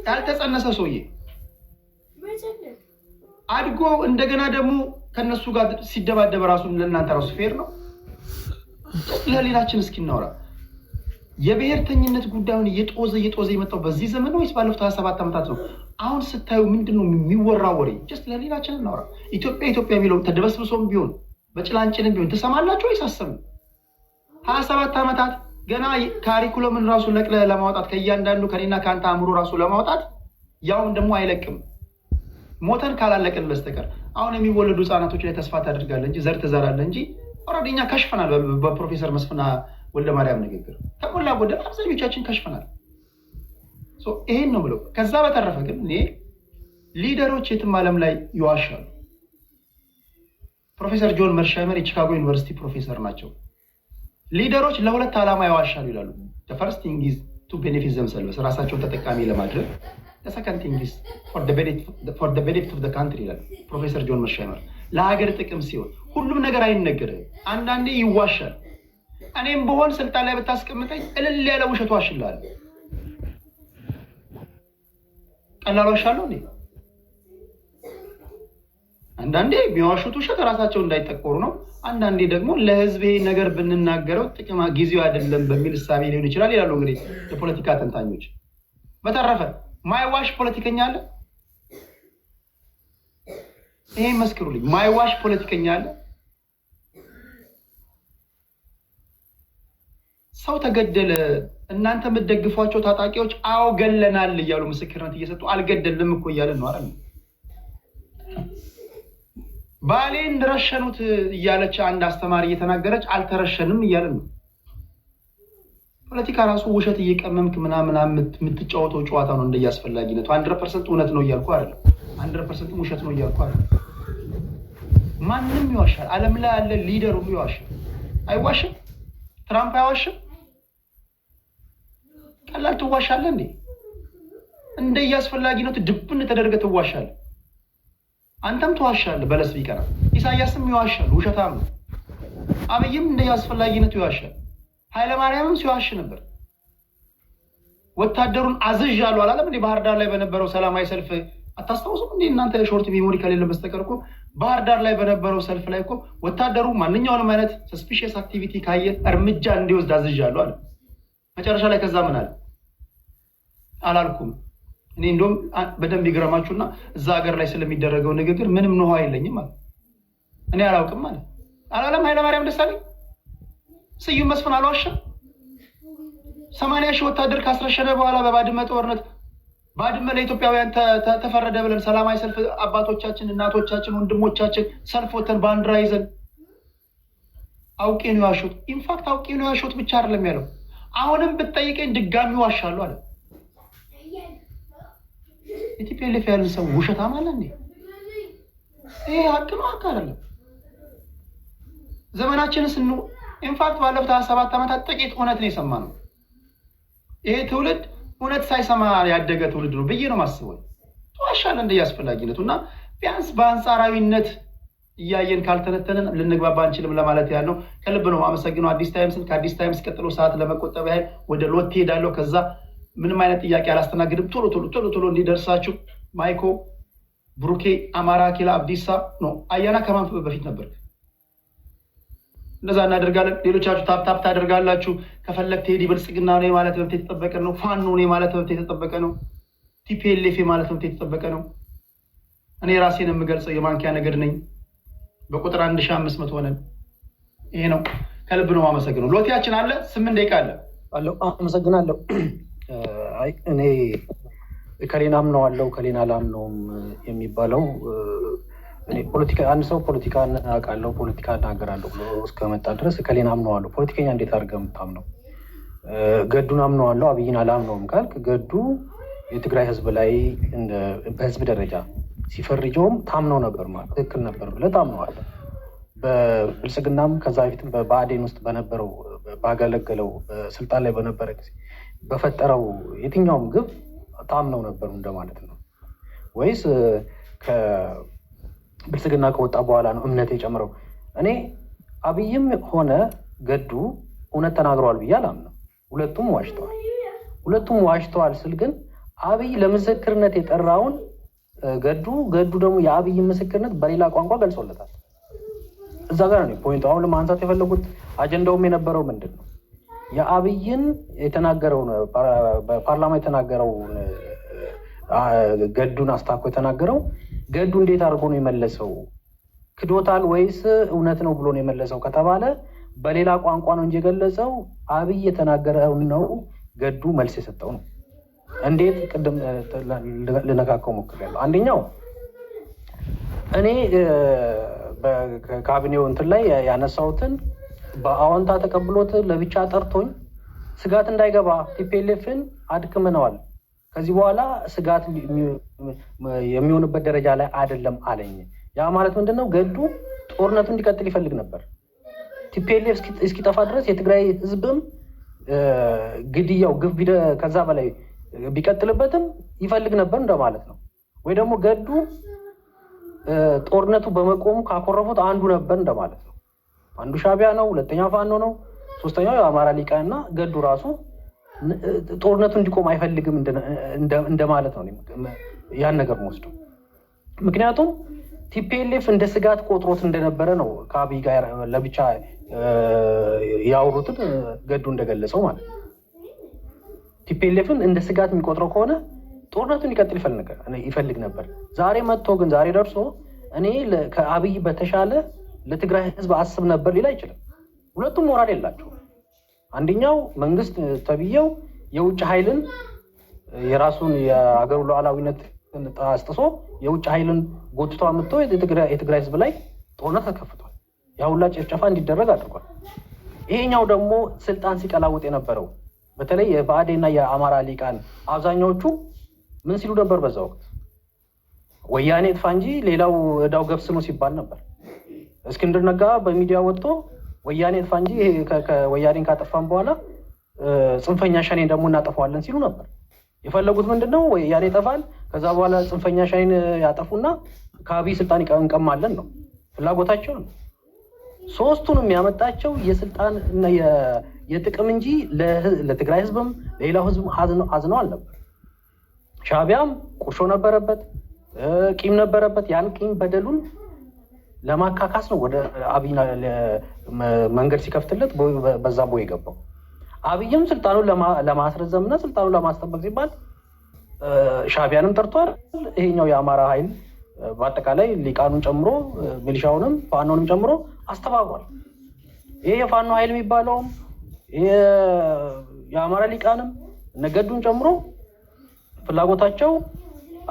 ያልተጸነሰ ሰውዬ አድጎ እንደገና ደግሞ ከነሱ ጋር ሲደባደብ ራሱን ለእናንተ ራሱ ፌር ነው? ለሌላችን እስኪ እናወራ። የብሔርተኝነት ጉዳዩን እየጦዘ የመጣው በዚህ ዘመን ወይስ ባለፉት 27 ዓመታት ነው? አሁን ስታዩ ምንድነው የሚወራው ወሬ? ጀስት ለሌላችን እናወራ። ኢትዮጵያ የሚለው ተደበስብሶም ቢሆን በጭላንጭልም ቢሆን ትሰማላችሁ ወይስ አሰሙ? 27 ዓመታት ገና ካሪኩለምን ራሱ ነቅለ ለማውጣት ከእያንዳንዱ ከኔና ከአንተ አእምሮ ራሱ ለማውጣት ያውም ደግሞ አይለቅም ሞተን ካላለቀን በስተቀር። አሁን የሚወለዱ ህፃናቶች ላይ ተስፋ ታደርጋለህ እንጂ ዘር ትዘራለህ እንጂ ኦልሬዲ እኛ ከሽፈናል። በፕሮፌሰር መስፍና ወልደማርያም ንግግር ከሞላ ጎደል አብዛኞቻችን ከሽፈናል። ይሄን ነው ብለው። ከዛ በተረፈ ግን እኔ ሊደሮች የትም ዓለም ላይ ይዋሻሉ። ፕሮፌሰር ጆን መርሻይመር የቺካጎ ዩኒቨርሲቲ ፕሮፌሰር ናቸው። ሊደሮች ለሁለት ዓላማ ይዋሻሉ ይላሉ። ፈርስት ቲንግ ኢዝ ቱ ቤኔፊት ዘምሰልቭስ ራሳቸውን ተጠቃሚ ለማድረግ the second thing is for the benefit of the country ይላል ፕሮፌሰር ጆን መርሻይመር። ለሀገር ጥቅም ሲሆን ሁሉም ነገር አይነገርም። አንዳንዴ ይዋሻል። እኔም በሆን ስልጣን ላይ ብታስቀምጠኝ እልል ያለ ውሸት ዋሽላለሁ። ቀላል ዋሻለሁ እንዴ? አንዳንዴ ቢዋሹት ውሸት ራሳቸው እንዳይጠቆሩ ነው። አንዳንዴ ደግሞ ለህዝብ ይሄ ነገር ብንናገረው ጥቅም ጊዜው አይደለም በሚል እሳቤ ሊሆን ይችላል ይላሉ እንግዲህ የፖለቲካ ተንታኞች። በተረፈ ማይዋሽ ፖለቲከኛ አለ? ይሄ መስክሩልኝ። ማይዋሽ ፖለቲከኛ አለ? ሰው ተገደለ፣ እናንተ የምትደግፏቸው ታጣቂዎች አዎ ገለናል እያሉ ምስክርነት እየሰጡ አልገደልንም እኮ እያለን ነው አይደል? ባሌን ረሸኑት እያለች አንድ አስተማሪ እየተናገረች አልተረሸንም እያለን ነው። ፖለቲካ ራሱ ውሸት እየቀመምክ ምናምን የምትጫወተው ጨዋታ ነው እንደያስፈላጊነቱ። 100% እውነት ነው እያልኩ አይደለም፣ 100% ውሸት ነው እያልኩ አይደለም። ማንም ይዋሻል። ዓለም ላይ ያለ ሊደር ሁሉ ይዋሻል። አይዋሽም? ትራምፕ አይዋሽም? ቀላል ትዋሻለህ እንዴ? እንደያስፈላጊነቱ ድብን ተደርገህ ትዋሻለህ። አንተም ትዋሻለህ በለስ ቢቀራ። ኢሳያስም ይዋሻል፣ ውሸታም ነው። አብይም እንደያስፈላጊነቱ ይዋሻል። ኃይለማርያምም ሲዋሽ ነበር። ወታደሩን አዝዣለሁ አላለም እንዴ? ባህር ዳር ላይ በነበረው ሰላማዊ ሰልፍ አታስታውሱም እንዴ እናንተ? ሾርት ሜሞሪ ከሌለ በስተቀር እኮ ባህር ዳር ላይ በነበረው ሰልፍ ላይ እኮ ወታደሩ ማንኛውንም አይነት ሰስፒሽየስ አክቲቪቲ ካየ እርምጃ እንዲወስድ አዝዣለሁ አለ። መጨረሻ ላይ ከዛ ምን አለ? አላልኩም። እኔ እንደውም በደንብ ይገረማችሁና እዛ ሀገር ላይ ስለሚደረገው ንግግር ምንም ነው የለኝም አለ። እኔ አላውቅም አለ። አላለም ኃይለማርያም ደሳለኝ። ስዩም መስፍን አልዋሸም። 80 ሺህ ወታደር ካስረሸነ በኋላ በባድመ ጦርነት ባድመ ለኢትዮጵያውያን ተፈረደ ብለን ሰላማዊ ሰልፍ አባቶቻችን፣ እናቶቻችን፣ ወንድሞቻችን ሰልፍ ወተን ባንዲራ ይዘን አውቄ ነው ያሾት። ኢንፋክት አውቄ ነው ያሾት ብቻ አይደለም ያለው፣ አሁንም ብትጠይቀኝ ድጋሚ ዋሻለሁ አለ። ኢትዮጵያሊፍ ያለ ሰው ውሸታም አለ እንዴ? ይሄ ሀቅ ነው ሀቅ አይደለም። ዘመናችንስ ኢንፋክት ባለፉት 27 ዓመታት ጥቂት እውነት ነው የሰማነው። ይሄ ትውልድ እውነት ሳይሰማ ያደገ ትውልድ ነው ብዬ ነው ማስበው። ተዋሻለ እንደያስፈላጊነቱ እና ቢያንስ በአንጻራዊነት እያየን ካልተነተንን ልንግባባ አንችልም ለማለት ያህል ነው። ከልብ ነው አመሰግነው። አዲስ ታይምስን ከአዲስ ታይምስ ቀጥሎ ሰዓት ለመቆጠብ ያህል ወደ ሎት ሄዳለሁ። ከዛ ምንም አይነት ጥያቄ አላስተናግድም። ቶሎ እንዲደርሳችሁ ማይኮ ብሩኬ አማራ ኪላ አብዲሳ ነው። አያና ከማን በፊት ነበር? እንደዛ እናደርጋለን። ሌሎቻችሁ ታፕታፕ ታደርጋላችሁ። ከፈለግ ቴዲ ብልጽግና ነው ማለት መብት የተጠበቀ ነው። ፋኖ ነው ማለት መብት የተጠበቀ ነው። ቲፒኤልኤፍ ማለት መብት የተጠበቀ ነው። እኔ ራሴን የምገልጸው የማንኪያ ነገድ ነኝ። በቁጥር 1500 ሆነን ይሄ ነው። ከልብ ነው አመሰግነው። ሎቲያችን አለ 8 ደቂቃ አለው። አመሰግናለሁ። አይ እኔ ከሌና አምነዋለሁ ከሌና አላምነውም የሚባለው እኔ ፖለቲካ አንድ ሰው ፖለቲካ አውቃለሁ ፖለቲካ እናገራለሁ ብሎ እስከመጣ ድረስ ከሌና አምነዋለሁ። ፖለቲከኛ እንዴት አድርገህ የምታምነው? ገዱን አምነዋለሁ አብይን አላምነውም ካልክ ገዱ የትግራይ ህዝብ ላይ በህዝብ ደረጃ ሲፈርጀውም ታምነው ነበር ማለት ትክክል ነበር ብለህ ታምነዋለህ። በብልጽግናም ከዛ በፊትም በብአዴን ውስጥ በነበረው ባገለገለው በስልጣን ላይ በነበረ ጊዜ በፈጠረው የትኛውም ግብ ታምነው ነበሩ እንደማለት ነው ወይስ ከብልጽግና ከወጣ በኋላ ነው እምነት የጨምረው? እኔ አብይም ሆነ ገዱ እውነት ተናግረዋል ብዬ አላምነው። ሁለቱም ዋሽተዋል ስል ግን አብይ ለምስክርነት የጠራውን ገዱ ደግሞ የአብይ ምስክርነት በሌላ ቋንቋ ገልጾለታል። እዛ ጋር ነው ፖይንቱ። አሁን ለማንሳት የፈለጉት አጀንዳውም የነበረው ምንድን ነው? የአብይን የተናገረውን በፓርላማ የተናገረውን ገዱን አስታኮ የተናገረው ገዱ እንዴት አድርጎ ነው የመለሰው? ክዶታል ወይስ እውነት ነው ብሎ ነው የመለሰው ከተባለ በሌላ ቋንቋ ነው እንጂ የገለጸው አብይ የተናገረው ነው ገዱ መልስ የሰጠው ነው። እንዴት ቅድም ልነካከው ሞክሬያለሁ። አንደኛው እኔ በካቢኔው እንትን ላይ ያነሳሁትን በአዎንታ ተቀብሎት ለብቻ ጠርቶኝ ስጋት እንዳይገባ ቲፒኤልኤፍን አድክመነዋል፣ ከዚህ በኋላ ስጋት የሚሆንበት ደረጃ ላይ አይደለም አለኝ። ያ ማለት ምንድነው? ገዱ ጦርነቱ እንዲቀጥል ይፈልግ ነበር። ቲፒኤልኤፍ እስኪጠፋ ድረስ የትግራይ ህዝብም ግድያው ግፍ ከዛ በላይ ቢቀጥልበትም ይፈልግ ነበር እንደማለት ነው። ወይ ደግሞ ገዱ ጦርነቱ በመቆሙ ካኮረፉት አንዱ ነበር እንደማለት ነው። አንዱ ሻቢያ ነው፣ ሁለተኛው ፋኖ ነው፣ ሶስተኛው የአማራ ሊቃን እና ገዱ ራሱ ጦርነቱ እንዲቆም አይፈልግም እንደማለት ነው ያን ነገር ወስዶ። ምክንያቱም ቲፒኤልኤፍ እንደ ስጋት ቆጥሮት እንደነበረ ነው ከአብይ ጋር ለብቻ ያወሩትን ገዱ እንደገለጸው ማለት ነው። ቲፒኤልኤፍን እንደ ስጋት የሚቆጥረው ከሆነ ጦርነቱን እንዲቀጥል ይፈልግ ነበር። ዛሬ መጥቶ ግን ዛሬ ደርሶ እኔ ከአብይ በተሻለ ለትግራይ ህዝብ አስብ ነበር ሊል አይችልም። ሁለቱም ሞራል የላቸው። አንደኛው መንግስት ተብዬው የውጭ ኃይልን የራሱን የአገሩ ሉዓላዊነት አስጥሶ የውጭ ኃይልን ጎትቶ አምጥቶ የትግራይ ህዝብ ላይ ጦርነት ተከፍቷል። ያ ሁላ ጭፍጨፋ እንዲደረግ አድርጓል። ይሄኛው ደግሞ ስልጣን ሲቀላውጥ የነበረው በተለይ የብአዴንና የአማራ ሊቃን አብዛኛዎቹ ምን ሲሉ ነበር? በዛ ወቅት ወያኔ ጥፋ እንጂ ሌላው እዳው ገብስ ነው ሲባል ነበር። እስክንድር ነጋ በሚዲያ ወጥቶ ወያኔ ጥፋ እንጂ ወያኔን ካጠፋን በኋላ ጽንፈኛ ሸኔን ደግሞ እናጠፋዋለን ሲሉ ነበር። የፈለጉት ምንድነው? ወያኔ ይጠፋል፣ ከዛ በኋላ ጽንፈኛ ሸኔን ያጠፉና ከአብይ ስልጣን እንቀማለን ነው ፍላጎታቸው ነው። ሶስቱንም ያመጣቸው የስልጣን እና የጥቅም እንጂ ለትግራይ ህዝብም ለሌላው ህዝብ አዝነው አልነበር። ሻዕቢያም ቁርሾ ነበረበት፣ ቂም ነበረበት። ያን ቂም በደሉን ለማካካስ ነው ወደ አብይ መንገድ ሲከፍትለት በዛ ቦይ የገባው። አብይም ስልጣኑን ለማስረዘምና ስልጣኑን ለማስጠበቅ ሲባል ሻዕቢያንም ጠርቷል። ይሄኛው የአማራ ኃይል በአጠቃላይ ሊቃኑን ጨምሮ ሚሊሻውንም ፋኖንም ጨምሮ አስተባብሯል። ይሄ የፋኖ ኃይል የሚባለውም የአማራ ሊቃንም ነገዱን ጨምሮ ፍላጎታቸው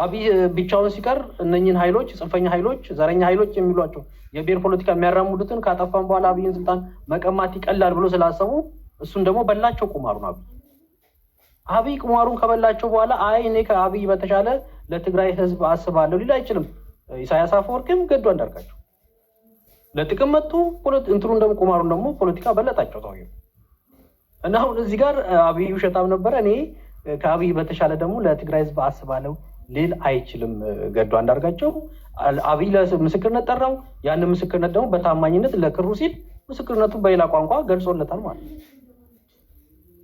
አብይ ብቻውን ሲቀር እነኝህን ኃይሎች ጽንፈኛ ኃይሎች ዘረኛ ኃይሎች የሚሏቸው የብሔር ፖለቲካ የሚያራሙዱትን ካጠፋን በኋላ አብይን ስልጣን መቀማት ይቀላል ብሎ ስላሰቡ እሱን ደግሞ በላቸው ቁማሩን። አብይ ቁማሩን ከበላቸው በኋላ አይ እኔ ከአብይ በተሻለ ለትግራይ ህዝብ አስባለሁ ሊል አይችልም። ኢሳያስ አፈወርቂም ገዱ አንዳርጋቸው ለጥቅም መጡ። እንትሩን ደግሞ ቁማሩን ደግሞ ፖለቲካ በለጣቸው ሰውዬው እና አሁን እዚህ ጋር አብይ ውሸታም ነበረ። እኔ ከአብይ በተሻለ ደግሞ ለትግራይ ህዝብ አስባለሁ ሊል አይችልም ገዱ አንዳርጋቸው። አብይ ለምስክርነት ጠራው። ያን ምስክርነት ደግሞ በታማኝነት ለክሩ ሲል ምስክርነቱን በሌላ ቋንቋ ገልጾለታል ማለት ነው።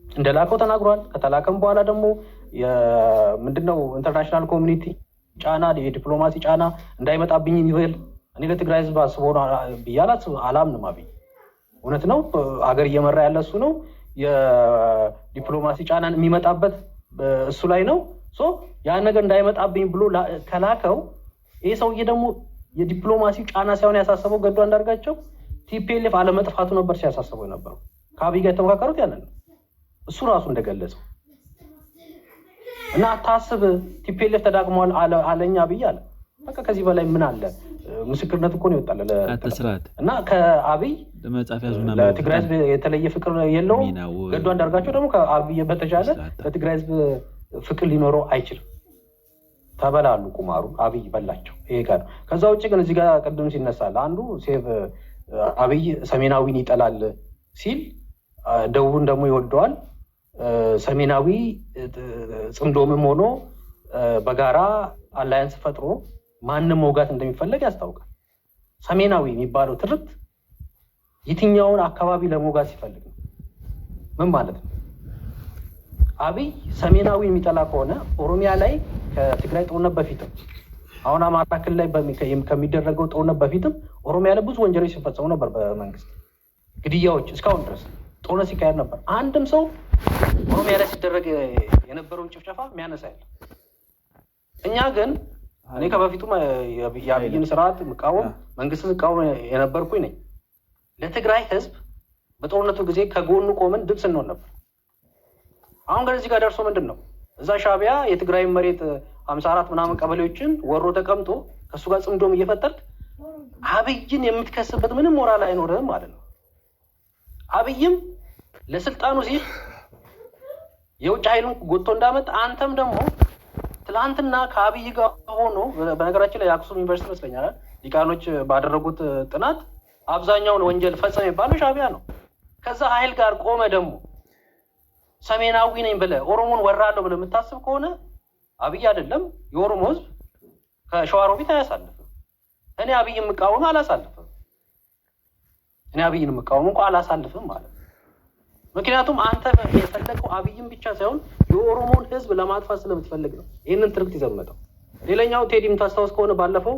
እንደላከው ተናግሯል። ከተላከም በኋላ ደግሞ ምንድነው ኢንተርናሽናል ኮሚኒቲ ጫና የዲፕሎማሲ ጫና እንዳይመጣብኝ ይበል እኔ ለትግራይ ህዝብ አስቦ ነው ብያላት አላምንም። አብይ እውነት ነው አገር እየመራ ያለ እሱ ነው። የዲፕሎማሲ ጫናን የሚመጣበት እሱ ላይ ነው። ያን ነገር እንዳይመጣብኝ ብሎ ከላከው ይሄ ሰውዬ ደግሞ የዲፕሎማሲ ጫና ሳይሆን ያሳሰበው ገዱ አንዳርጋቸው ቲፒኤልኤፍ አለመጥፋቱ ነበር ሲያሳስበው የነበረው። ከአብይ ጋር የተመካከሩት ያንን ነው እሱ ራሱ እንደገለጸው እና አታስብ ቲፒኤልኤፍ ተዳክሟል አለኝ አብይ አለ። በቃ ከዚህ በላይ ምን አለ? ምስክርነት እኮ ነው ይወጣል እና ከአብይ ለትግራይ ህዝብ የተለየ ፍቅር የለውም። ገዱ አንዳርጋቸው ደግሞ ከአብይ በተሻለ ለትግራይ ህዝብ ፍቅር ሊኖረው አይችልም። ተበላሉ ቁማሩ፣ አብይ በላቸው። ይሄ ጋር ከዛ ውጭ ግን እዚህ ጋር ቅድም ሲነሳል አንዱ ሴቭ አብይ ሰሜናዊን ይጠላል ሲል ደቡብን ደግሞ ይወደዋል። ሰሜናዊ ጽምዶምም ሆኖ በጋራ አላያንስ ፈጥሮ ማንም መውጋት እንደሚፈለግ ያስታውቃል። ሰሜናዊ የሚባለው ትርክት የትኛውን አካባቢ ለመውጋት ሲፈልግ ነው? ምን ማለት ነው? አብይ ሰሜናዊ የሚጠላ ከሆነ ኦሮሚያ ላይ ከትግራይ ጦርነት በፊትም አሁን አማራ ክልል ላይ ከሚደረገው ጦርነት በፊትም ኦሮሚያ ላይ ብዙ ወንጀሎች ሲፈጸሙ ነበር። በመንግስት ግድያዎች እስካሁን ድረስ ጦርነት ሲካሄድ ነበር። አንድም ሰው ኦሮሚያ ላይ ሲደረግ የነበረውን ጭፍጨፋ የሚያነሳ ያለ። እኛ ግን እኔ ከበፊቱ የአብይን ስርዓት መቃወም መንግስትን መቃወም የነበርኩኝ ነኝ። ለትግራይ ህዝብ በጦርነቱ ጊዜ ከጎኑ ቆመን ድምፅ እንሆን ነበር። አሁን ግን እዚህ ጋር ደርሶ ምንድን ነው እዛ ሻዕቢያ የትግራይ መሬት 54 ምናምን ቀበሌዎችን ወሮ ተቀምጦ ከእሱ ጋር ጽምዶም እየፈጠርክ አብይን የምትከስበት ምንም ሞራል አይኖርህም ማለት ነው። አብይም ለስልጣኑ ሲል የውጭ ኃይሉን ጎትቶ እንዳመጣ አንተም ደግሞ ትላንትና ከአብይ ጋር ሆኖ በነገራችን ላይ የአክሱም ዩኒቨርሲቲ ይመስለኛል ሊቃኖች ባደረጉት ጥናት አብዛኛውን ወንጀል ፈጸመ የሚባለው ሻዕቢያ ነው። ከዛ ኃይል ጋር ቆመ ደግሞ ሰሜናዊ ነኝ ብለህ ኦሮሞን ወራለሁ ብለህ የምታስብ ከሆነ አብይ አይደለም የኦሮሞ ህዝብ ከሸዋሮቢት አያሳልፍም። እኔ አብይን የምቃወም አላሳልፍም። እኔ አብይን የምቃወም እንኳን አላሳልፍም ማለት ነው። ምክንያቱም አንተ የፈለገው አብይን ብቻ ሳይሆን የኦሮሞን ህዝብ ለማጥፋት ስለምትፈልግ ነው ይህንን ትርክት ይዘመጠው። ሌላኛው ቴዲ የምታስታውስ ከሆነ ባለፈው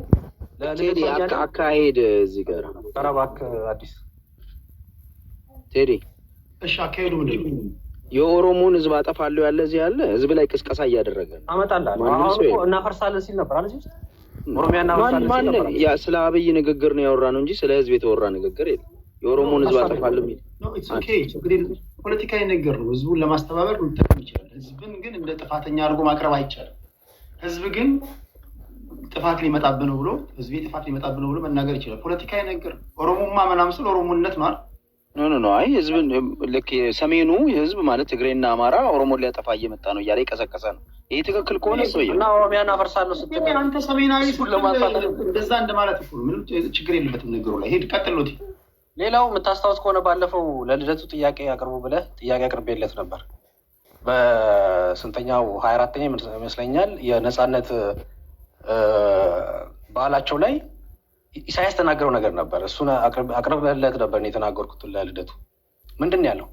ቴዲ አካሄድ እዚህ ጋር ተረባክ አዲስ ቴዲ እሺ አካሄዱ ምንድን ነው? የኦሮሞን ህዝብ አጠፋለሁ ያለ እዚህ ያለ ህዝብ ላይ ቅስቀሳ እያደረገ ነው። አመጣላለሁ አሁን እናፈርሳለን ሲል ነበር አይደል? ኦሮሚያ እናፈርሳለን ሲል ነበር። ያ ስለ አብይ ንግግር ነው ያወራ ነው እንጂ ስለ ህዝብ የተወራ ንግግር የለም። የኦሮሞን ህዝብ አጠፋለሁ የሚል ነው። ኢትስ ኦኬ እንግዲህ ፖለቲካዊ ነገር ነው። ህዝቡን ለማስተባበር ሊጠቀም ይችላል። ህዝብን ግን እንደ ጥፋተኛ አድርጎ ማቅረብ አይቻልም። ህዝብ ግን ጥፋት ሊመጣብህ ነው ብሎ ህዝቤ ጥፋት ሊመጣብህ ነው ብሎ መናገር ይችላል። ፖለቲካዊ ነገር ኦሮሞማ ምናምን ስለ ኦሮሞነት ነው አይደል? ኖ አይ ህዝብን ልክ ሰሜኑ ህዝብ ማለት ትግሬና አማራ ኦሮሞን ሊያጠፋ እየመጣ ነው እያለ የቀሰቀሰ ነው። ይሄ ትክክል ከሆነ ሰውዬው እና ኦሮሚያ እናፈርሳለሁ ስትል አንተ ሰሜናዊ እንደዛ እንደማለት እኮ ምንም ችግር የለበትም ነገሩ ላይ ሄድ ቀጥሎት ሌላው የምታስታውስ ከሆነ ባለፈው ለልደቱ ጥያቄ አቅርቡ ብለህ ጥያቄ አቅርቤለት ነበር። በስንተኛው 24ኛ ይመስለኛል የነፃነት በዓላቸው ላይ ኢሳያስ ተናገረው ነገር ነበር። እሱን አቅርበለት ነበር የተናገርኩት ለልደቱ። ምንድን ያለው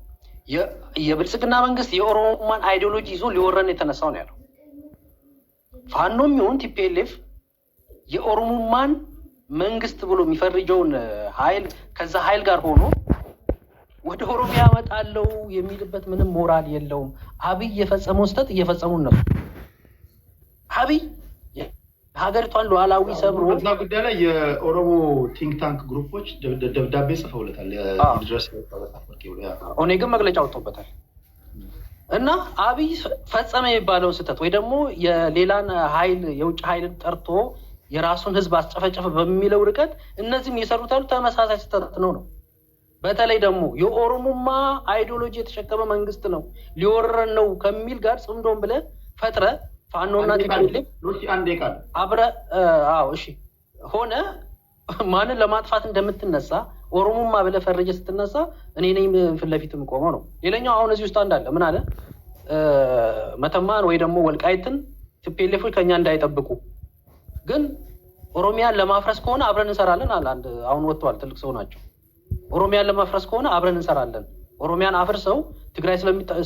የብልጽግና መንግስት የኦሮሞማን አይዲዮሎጂ ይዞ ሊወረን የተነሳው ነው ያለው። ፋኖም ይሁን ቲፒኤልኤፍ የኦሮሞማን መንግስት ብሎ የሚፈርጀውን ኃይል ከዛ ኃይል ጋር ሆኖ ወደ ኦሮሚያ መጣለው የሚልበት ምንም ሞራል የለውም። አብይ የፈጸመው ስህተት እየፈጸሙ እነሱ አብይ ሀገሪቷን ሉዓላዊ ሰብሮ በዛ ጉዳይ ላይ የኦሮሞ ቲንክ ታንክ ግሩፖች ደብዳቤ ጽፈውለታል። ድረስ ኦኔግም መግለጫ አውጥቶበታል። እና አብይ ፈጸመ የሚባለውን ስህተት ወይ ደግሞ የሌላን ኃይል የውጭ ኃይልን ጠርቶ የራሱን ህዝብ አስጨፈጨፈ በሚለው ርቀት እነዚህም የሰሩት ያሉ ተመሳሳይ ስህተት ነው። በተለይ ደግሞ የኦሮሞማ አይዲዮሎጂ የተሸከመ መንግስት ነው ሊወረን ነው ከሚል ጋር ጽምዶን ብለህ ፈጥረ ፋኖና ቲፒኤልኤፍ አብረ እሺ ሆነ ማንን ለማጥፋት እንደምትነሳ ኦሮሞማ ብለህ ፈረጀ ስትነሳ እኔ ነኝ ፊት ለፊት የምቆመው ነው። ሌላኛው አሁን እዚህ ውስጥ እንዳለ ምን አለ መተማን ወይ ደግሞ ወልቃይትን ቲፒኤልኤፎች ከኛ እንዳይጠብቁ ግን ኦሮሚያን ለማፍረስ ከሆነ አብረን እንሰራለን አለ። አንድ አሁን ወጥቷል፣ ትልቅ ሰው ናቸው። ኦሮሚያን ለማፍረስ ከሆነ አብረን እንሰራለን። ኦሮሚያን አፍርሰው ትግራይ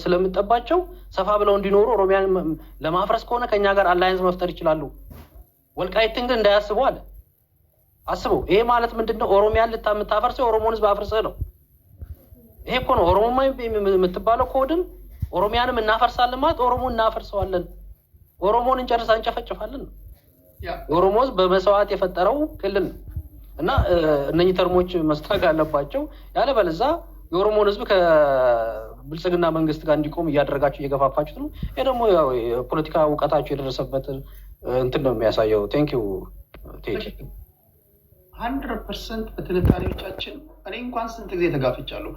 ስለሚጠባቸው ሰፋ ብለው እንዲኖሩ ኦሮሚያን ለማፍረስ ከሆነ ከኛ ጋር አላያንስ መፍጠር ይችላሉ። ወልቃይትን ግን እንዳያስቡ አለ። አስበው። ይሄ ማለት ምንድነው? ኦሮሚያን የምታፈርሰው የኦሮሞን ህዝብ አፍርሰህ ነው። ይሄ እኮ ነው ኦሮሞማ የምትባለው ኮድም። ኦሮሚያንም እናፈርሳለን ማለት ኦሮሞን እናፈርሰዋለን፣ ኦሮሞን እንጨፈጭፋለን ነው። የኦሮሞ ህዝብ በመስዋዕት የፈጠረው ክልል ነው። እና እነኚህ ተርሞች መስታግ አለባቸው። ያለበለዚያ የኦሮሞን ህዝብ ከብልጽግና መንግስት ጋር እንዲቆም እያደረጋችሁ እየገፋፋችሁት ነው። ይሄ ደግሞ የፖለቲካ እውቀታችሁ የደረሰበት እንትን ነው የሚያሳየው። ቴንክ ዩ ቴጂ 100% በትንታኔዎቻችን እኔ እንኳን ስንት ጊዜ ተጋፍቻለሁ።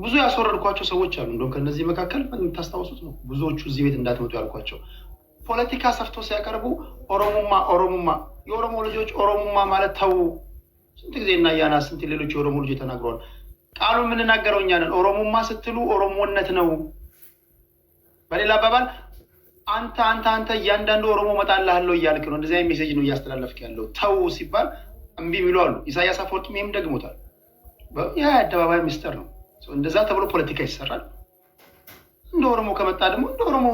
ብዙ ያስወረድኳቸው ሰዎች አሉ። እንደውም ከነዚህ መካከል የምታስታውሱት ነው ብዙዎቹ እዚህ ቤት እንዳትመጡ ያልኳቸው ፖለቲካ ሰፍቶ ሲያቀርቡ ኦሮሞማ የኦሮሞ ልጆች ኦሮሞማ ማለት ተው። ስንት ጊዜ እና ያና ስንት ሌሎች የኦሮሞ ልጆች ተናግረዋል። ቃሉ የምንናገረው እኛ ነን። ኦሮሞማ ስትሉ ኦሮሞነት ነው። በሌላ አባባል አንተ እያንዳንዱ ኦሮሞ መጣልሃለሁ እያልክ ነው። እንደዚህ አይነት ሜሴጅ ነው እያስተላለፍክ ያለው። ተው ሲባል እምቢ የሚሉ አሉ። ኢሳያስ አፈወርቂም ይሄም ደግሞታል። ያ አደባባይ ሚስጥር ነው። እንደዛ ተብሎ ፖለቲካ ይሰራል። እንደ ኦሮሞ ከመጣ ደግሞ እንደ ኦሮሞ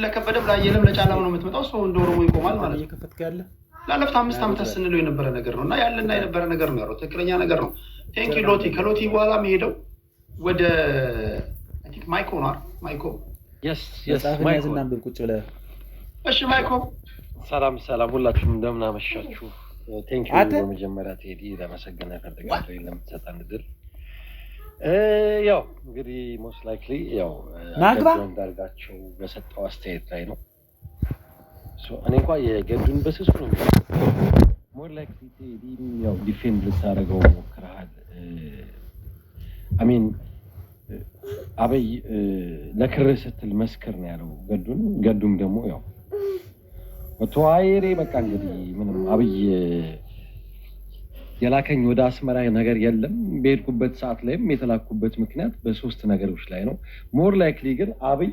ለከበደም ላየለም ለጫላም ነው የምትመጣው። ሰው እንደ ኦሮሞ ይቆማል ማለት ነው። እየከፈትክ ያለ ላለፉት 5 ዓመታት ስንለው የነበረ ነገር ነው እና ያለና የነበረ ነገር ነው ያለው። ትክክለኛ ነገር ነው። ቴንክ ዩ ሎቲ። ከሎቲ በኋላ መሄደው ወደ አይ ቲንክ ማይኮ ነው። ማይኮ yes ማይኮ እናንብብ ቁጭ ብለህ። እሺ ማይኮ። ሰላም ሁላችሁም እንደምን አመሻችሁ። ቴንክ ዩ በመጀመሪያ ቴዲ ለመሰገን ፈልጋለሁ ለምትሰጠን እድል። ያው እንግዲህ ሞስት ላይክሊ ያው እንዳርጋቸው በሰጠው አስተያየት ላይ ነው። እኔ እንኳን የገዱን በስሱ ነው ሞር ላይክሊ ቴዲ ያው ዲፌንድ ልታደርገው ሞክረሃል። አሚን አበይ ለክር ስትል መስክር ነው ያለው ገዱም ደግሞ ያው ወተዋይሬ በቃ እንግዲህ ምንም አብይ የላከኝ ወደ አስመራ ነገር የለም። በሄድኩበት ሰዓት ላይም የተላኩበት ምክንያት በሶስት ነገሮች ላይ ነው። ሞር ላይክሊ ግን አብይ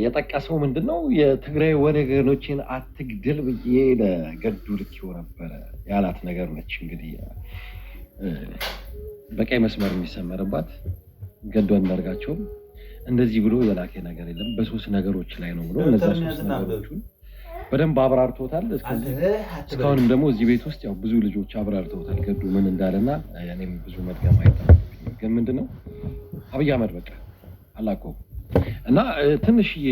የጠቀሰው ምንድነው የትግራይ ወገኖችን አትግደል ብዬ ለገዱ ልኬው ነበረ ያላት ነገር ነች። እንግዲህ በቀይ መስመር የሚሰመርባት ገዱ አንዳርጋቸው እንደዚህ ብሎ የላከ ነገር የለም በሶስት ነገሮች ላይ ነው ብሎ እነዛ ሶስት ነገሮችን በደንብ አብራርቶታል። እስካሁንም ደግሞ እዚህ ቤት ውስጥ ያው ብዙ ልጆች አብራርተውታል ገዱ ምን እንዳለና እኔም ብዙ መድገም አይጠበቅብኝም። ግን ምንድነው አብይ አህመድ በቃ አላውቀውም እና ትንሽዬ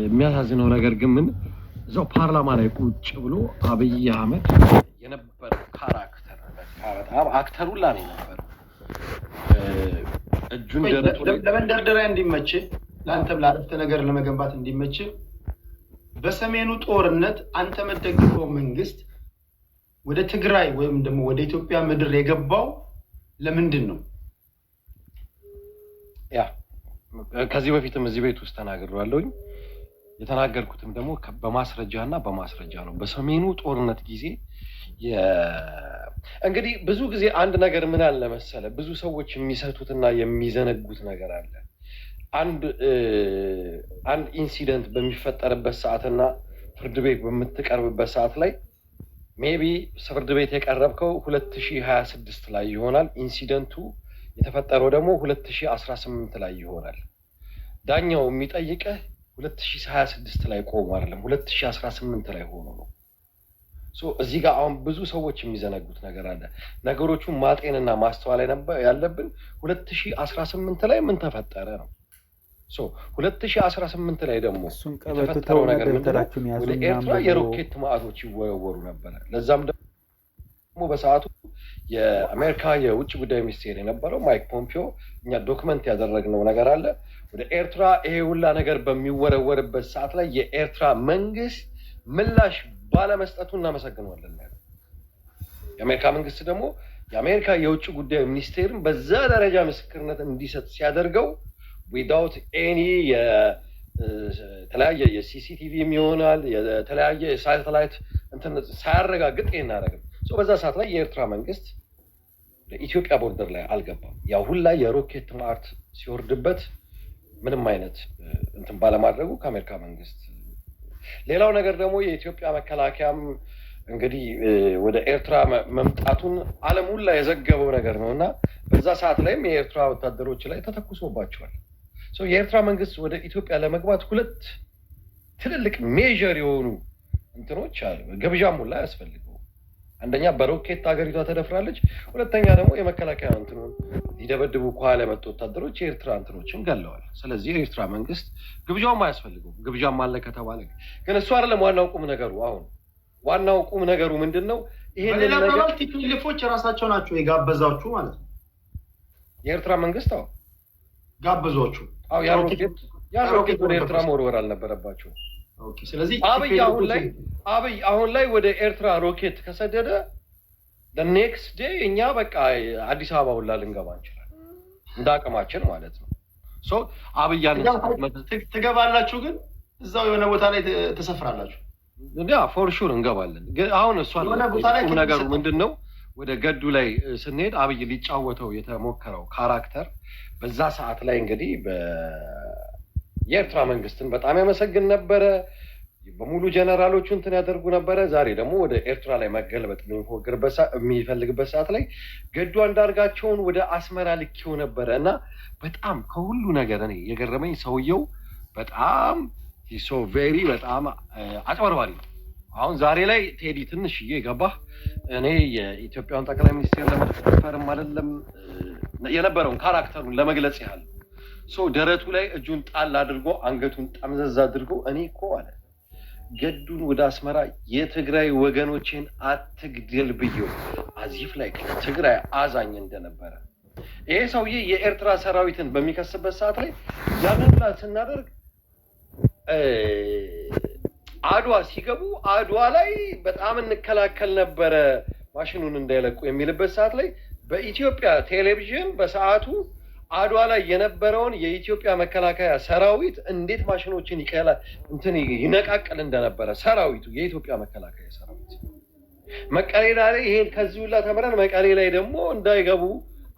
የሚያሳዝነው ነገር ግን ምን እዛው ፓርላማ ላይ ቁጭ ብሎ አብይ አህመድ የነበረ ካራክተር በጣም አክተሩላ ነው ነበር። እጁን ለመንደርደሪያ እንዲመች ለአንተም ለአረፍተ ነገር ለመገንባት እንዲመች በሰሜኑ ጦርነት አንተ መደግፈው መንግስት ወደ ትግራይ ወይም ደግሞ ወደ ኢትዮጵያ ምድር የገባው ለምንድን ነው? ያ ከዚህ በፊትም እዚህ ቤት ውስጥ ተናግሬያለሁኝ። የተናገርኩትም ደግሞ በማስረጃ ነው። በሰሜኑ ጦርነት ጊዜ እንግዲህ ብዙ ጊዜ አንድ ነገር ምን አለ መሰለ ብዙ ሰዎች የሚሰቱትና የሚዘነጉት ነገር አለ አንድ ኢንሲደንት በሚፈጠርበት ሰዓትና ፍርድ ቤት በምትቀርብበት ሰዓት ላይ ሜቢ ፍርድ ቤት የቀረብከው 2026 ላይ ይሆናል ኢንሲደንቱ የተፈጠረው ደግሞ 2018 ላይ ይሆናል ዳኛው የሚጠይቀህ 2026 ላይ ቆሞ አይደለም 2018 ላይ ሆኖ ነው እዚህ ጋር አሁን ብዙ ሰዎች የሚዘነጉት ነገር አለ ነገሮቹን ማጤንና ማስተዋል ያለብን 2018 ላይ ምን ተፈጠረ ነው 2018 ላይ ደግሞ የተፈጠረው ነገር ምንድነው ወደ ኤርትራ የሮኬት ማዕቶች ይወረወሩ ነበር ለዛም ደግሞ በሰዓቱ የአሜሪካ የውጭ ጉዳይ ሚኒስቴር የነበረው ማይክ ፖምፒዮ እኛ ዶክመንት ያደረግነው ነገር አለ ወደ ኤርትራ ይሄ ሁላ ነገር በሚወረወርበት ሰዓት ላይ የኤርትራ መንግስት ምላሽ ባለመስጠቱ እናመሰግነዋለን የአሜሪካ መንግስት ደግሞ የአሜሪካ የውጭ ጉዳይ ሚኒስቴርን በዛ ደረጃ ምስክርነት እንዲሰጥ ሲያደርገው without any የተለያየ የሲሲቲቪ ይሆናል የተለያየ ሳተላይት እንትን ሳያረጋግጥ ይናረጋል በዛ ሰዓት ላይ የኤርትራ መንግስት ለኢትዮጵያ ቦርደር ላይ አልገባም ያው ሁላ የሮኬት ማርት ሲወርድበት ምንም አይነት እንትን ባለማድረጉ ከአሜሪካ መንግስት ሌላው ነገር ደግሞ የኢትዮጵያ መከላከያም እንግዲህ ወደ ኤርትራ መምጣቱን ዓለም ሁላ የዘገበው ነገር ነውና በዛ ሰዓት ላይም የኤርትራ ወታደሮች ላይ ተተኩሶባቸዋል የኤርትራ መንግስት ወደ ኢትዮጵያ ለመግባት ሁለት ትልልቅ ሜጀር የሆኑ እንትኖች አሉ ገብዣም ሁላ ያስፈልገው አንደኛ በሮኬት ሀገሪቷ ተደፍራለች ሁለተኛ ደግሞ የመከላከያ እንትኑን ሊደበድቡ ከኋላ የመጡ ወታደሮች የኤርትራ እንትኖችን ገለዋል ስለዚህ የኤርትራ መንግስት ግብዣውም አያስፈልገው ግብዣም አለ ከተባለ ግን እሱ አይደለም ዋናው ቁም ነገሩ አሁን ዋናው ቁም ነገሩ ምንድነው ይሄን ነገር ቲፒኤልኤፎች ራሳቸው ናቸው የጋበዛችሁ ማለት ነው የኤርትራ መንግስት ጋበዟችሁ ያ ሮኬት ወደ ኤርትራ መወርወር አልነበረባቸው ኦኬ ስለዚህ አብይ አሁን ላይ ወደ ኤርትራ ሮኬት ከሰደደ the next day እኛ በቃ አዲስ አበባ ሁላ ልንገባ እንችላለን እንዳቀማችን ማለት ነው አብይ ትገባላችሁ ግን እዛው የሆነ ቦታ ላይ ተሰፍራላችሁ for sure እንገባለን አሁን እሷ ነገሩ ምንድነው ወደ ገዱ ላይ ስንሄድ አብይ ሊጫወተው የተሞከረው ካራክተር በዛ ሰዓት ላይ እንግዲህ የኤርትራ መንግስትን በጣም ያመሰግን ነበረ በሙሉ ጀነራሎቹ እንትን ያደርጉ ነበረ ዛሬ ደግሞ ወደ ኤርትራ ላይ መገልበጥ የሚፈልግበት ሰዓት ላይ ገዱ አንዳርጋቸውን ወደ አስመራ ልኬው ነበረ እና በጣም ከሁሉ ነገር እኔ የገረመኝ ሰውየው በጣም በጣም አጭበርባሪ ነው አሁን ዛሬ ላይ ቴዲ ትንሽዬ ገባህ እኔ የኢትዮጵያን ጠቅላይ ሚኒስቴር ለመፈረም አይደለም የነበረውን ካራክተሩን ለመግለጽ ያህል ደረቱ ላይ እጁን ጣል አድርጎ አንገቱን ጠምዘዝ አድርጎ እኔ እኮ አለ ገዱን ወደ አስመራ የትግራይ ወገኖችን አትግደል ብየው አዚፍ ላይ ትግራይ አዛኝ እንደነበረ ይሄ ሰውዬ የኤርትራ ሰራዊትን በሚከስበት ሰዓት ላይ ያንን ስናደርግ አድዋ ሲገቡ አድዋ ላይ በጣም እንከላከል ነበረ ማሽኑን እንዳይለቁ የሚልበት ሰዓት ላይ በኢትዮጵያ ቴሌቪዥን በሰዓቱ አድዋ ላይ የነበረውን የኢትዮጵያ መከላከያ ሰራዊት እንዴት ማሽኖችን ይነቃቀል እንደነበረ ሰራዊቱ የኢትዮጵያ መከላከያ ሰራዊት መቀሌ ላይ ይሄን ከዚህ ሁላ ተመረን መቀሌ ላይ ደግሞ እንዳይገቡ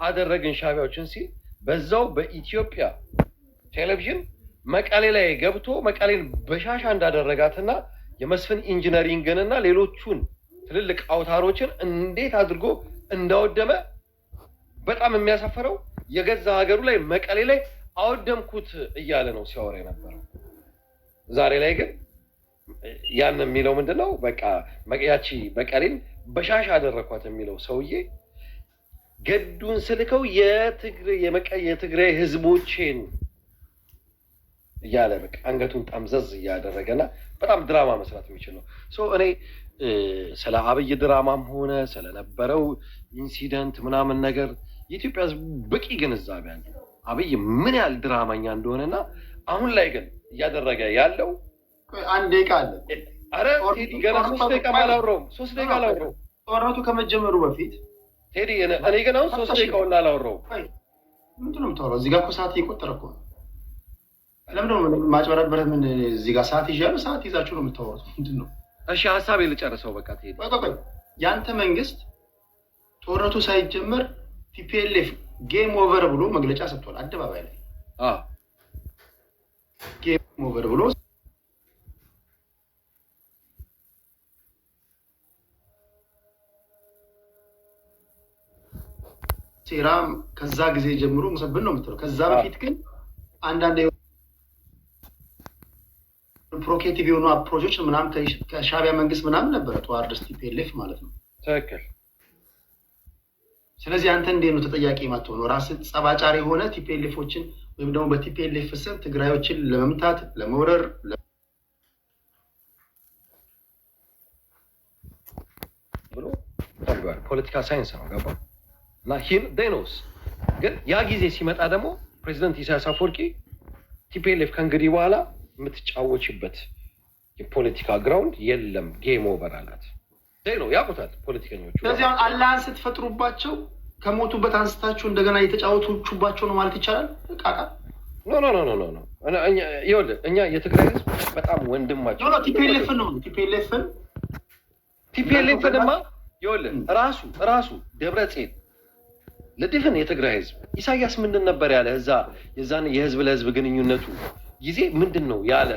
አደረግን ሻቢያዎችን ሲል በዛው በኢትዮጵያ ቴሌቪዥን መቀሌ ላይ ገብቶ መቀሌን በሻሻ እንዳደረጋትና የመስፍን ኢንጂነሪንግንና ሌሎቹን ትልልቅ አውታሮችን እንዴት አድርጎ እንዳወደመ በጣም የሚያሳፈረው የገዛ ሀገሩ ላይ መቀሌ ላይ አወደምኩት እያለ ነው ሲያወራ የነበረው ዛሬ ላይ ግን ያን የሚለው ምንድነው በቃ መቀያቺ መቀሌን በሻሻ አደረኳት የሚለው ሰውዬ ገዱን ስልከው የትግራይ ህዝቦችን እያለ በቃ አንገቱን ጠምዘዝ እያደረገና በጣም ድራማ መስራት የሚችል ነው እኔ ስለ አብይ ድራማም ሆነ ስለነበረው ኢንሲደንት ምናምን ነገር የኢትዮጵያ በቂ ግንዛቤ አለ አብይ ምን ያህል ድራማኛ እንደሆነና አሁን ላይ ግን እያደረገ ያለው አንድ ደቂቃ አለ አረ ቴዲ ገና 3 ደቂቃ አላወራሁም 3 ደቂቃ አላወራሁም ጦርነቱ ከመጀመሩ በፊት ቴዲ እኔ ግን አሁን 3 ደቂቃ አላወራሁም ምንድነው የምታወራው እዚህ ጋር እኮ ሰዓት እየቆጠረ እኮ ለምን ማጭበረበረ ምን እዚህ ጋር ሰዓት ይዣሉ ሰዓት ይዛችሁ ነው የምታወሩት ምንድነው እሺ ሐሳቤ ልጨርሰው በቃ ቴዲ ያንተ መንግስት ጦርነቱ ሳይጀመር ቲፒኤልኤፍ ጌም ኦቨር ብሎ መግለጫ ሰጥቷል አደባባይ ላይ። ጌም ኦቨር ብሎ ሴራ ከዛ ጊዜ ጀምሮ ሙሰብን ነው የምትለው። ከዛ በፊት ግን አንዳንድ ፕሮኬቲቭ የሆኑ አፕሮቾች ምናምን ከሻዕቢያ መንግስት ምናምን ነበረ ተዋርደስ ቲፒኤልኤፍ ማለት ነው። ትክክል። ስለዚህ አንተ እንዴት ነው ተጠያቂ የማትሆነው? ራስህ ጸባጫሪ የሆነ ቲፒኤልኤፎችን ወይም ደግሞ በቲፒኤልኤፍ ስም ትግራዮችን ለመምታት ለመውረር ብሎ ተግባር ፖለቲካ ሳይንስ ነው ገባ እና ሂም ዴኖስ ግን ያ ጊዜ ሲመጣ ደግሞ ፕሬዚደንት ኢሳያስ አፈወርቂ ቲፒኤልኤፍ ከእንግዲህ በኋላ የምትጫወችበት የፖለቲካ ግራውንድ የለም ጌም ኦቨር አላት። ዴኖ ያውቁታል ፖለቲከኞቹ። ስለዚህ አሁን አላህን ስትፈጥሩባቸው ከሞቱበት አንስታችሁ እንደገና የተጫወቱባቸው ነው ማለት ይቻላል። ቃቃ ኖ ይኸውልህ እኛ የትግራይ ህዝብ በጣም ወንድማቸው ነው። ቲፒኤልኤፍንማ ይኸውልህ ራሱ ደብረጽዮን ለድፍን የትግራይ ህዝብ ኢሳያስ ምንድን ነበር ያለ እዛ የዛን የህዝብ ለህዝብ ግንኙነቱ ጊዜ ምንድን ነው ያለ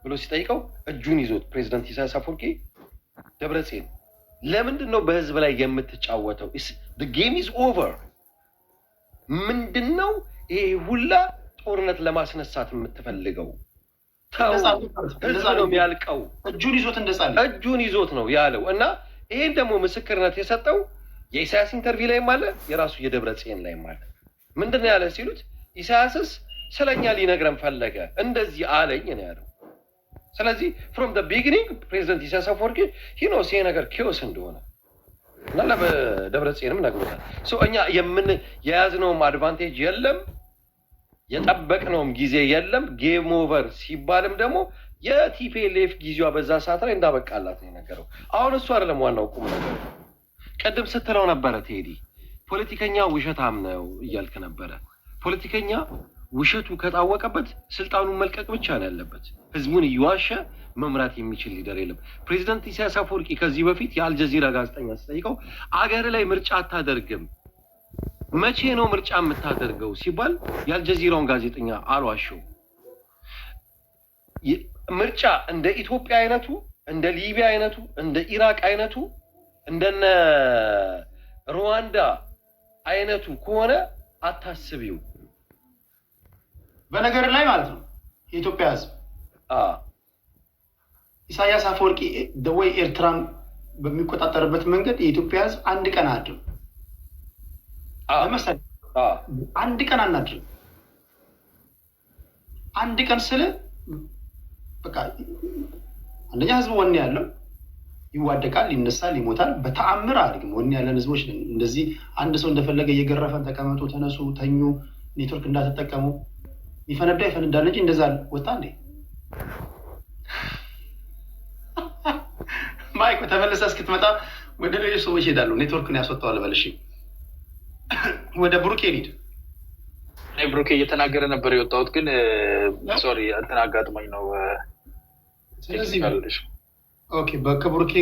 ብሎ ሲጠይቀው እጁን ይዞት ፕሬዚደንት ኢሳያስ አፈወርቂ ደብረጽዮን ለምንድን ነው በህዝብ ላይ የምትጫወተው? the game is over። ምንድን ነው ይሄ ሁላ ጦርነት ለማስነሳት የምትፈልገው? ህዝብ ነው የሚያልቀው። እጁን ይዞት ነው ያለው እና ይሄን ደግሞ ምስክርነት የሰጠው የኢሳያስ ኢንተርቪው ላይም አለ የራሱ የደብረጽዮን ላይም አለ። ምንድን ነው ያለ ሲሉት ኢሳያስስ ስለኛ ሊነግረን ፈለገ እንደዚህ አለኝ ነው ያለው። ስለዚህ ፍሮም ደ ቢጊኒንግ ፕሬዚደንት ኢሳያስ አፈወርቂ ሂኖስ ይሄ ነገር ኪዮስ እንደሆነ እና ለደብረጽዮንም ነግሮታል። እኛ የያዝነውም አድቫንቴጅ የለም የጠበቅነውም ጊዜ የለም። ጌም ኦቨር ሲባልም ደግሞ የቲፒኤልኤፍ ጊዜዋ በዛ ሰዓት ላይ እንዳበቃላት ነው የነገረው። አሁን እሱ አይደለም ዋናው ቁም ነገር። ቅድም ስትለው ነበረ ቴዲ ፖለቲከኛ ውሸታም ነው እያልክ ነበረ። ፖለቲከኛ ውሸቱ ከታወቀበት ስልጣኑን መልቀቅ ብቻ ነው ያለበት። ህዝቡን እየዋሸ መምራት የሚችል ሊደር የለም። ፕሬዚደንት ኢሳያስ አፈወርቂ ከዚህ በፊት የአልጀዚራ ጋዜጠኛ ስጠይቀው አገር ላይ ምርጫ አታደርግም፣ መቼ ነው ምርጫ የምታደርገው ሲባል የአልጀዚራውን ጋዜጠኛ አልዋሸው። ምርጫ እንደ ኢትዮጵያ አይነቱ፣ እንደ ሊቢያ አይነቱ፣ እንደ ኢራቅ አይነቱ፣ እንደነ ሩዋንዳ አይነቱ ከሆነ አታስቢው። በነገር ላይ ማለት ነው የኢትዮጵያ ህዝብ ኢሳያስ አፈወርቂ ደወይ ኤርትራን በሚቆጣጠርበት መንገድ የኢትዮጵያ ህዝብ አንድ ቀን አድርም ለምሳሌ አንድ ቀን አናድርም። አንድ ቀን ስለ በቃ አንደኛ ህዝብ ወኔ ያለው ይዋደቃል፣ ይነሳል፣ ይሞታል። በተአምር አድርግም ወኔ ያለን ህዝቦች እንደዚህ አንድ ሰው እንደፈለገ እየገረፈን ተቀመጡ፣ ተነሱ፣ ተኙ፣ ኔትወርክ እንዳትጠቀሙ ይፈነዳ ይፈነዳል እንጂ እንደዛ ወጣ እንዴ? ማይክ ተመለሰ እስክትመጣ ወደ ሌሎች ሰዎች ሄዳሉ። ኔትወርክን ያስወጣዋል በልሽ። ወደ ብሩኬ ሊድ እኔ ብሩኬ እየተናገረ ነበር የወጣሁት፣ ግን ሶሪ እንትን አጋጥሞኝ ነው። ስለዚህ ኦኬ ከብሩኬ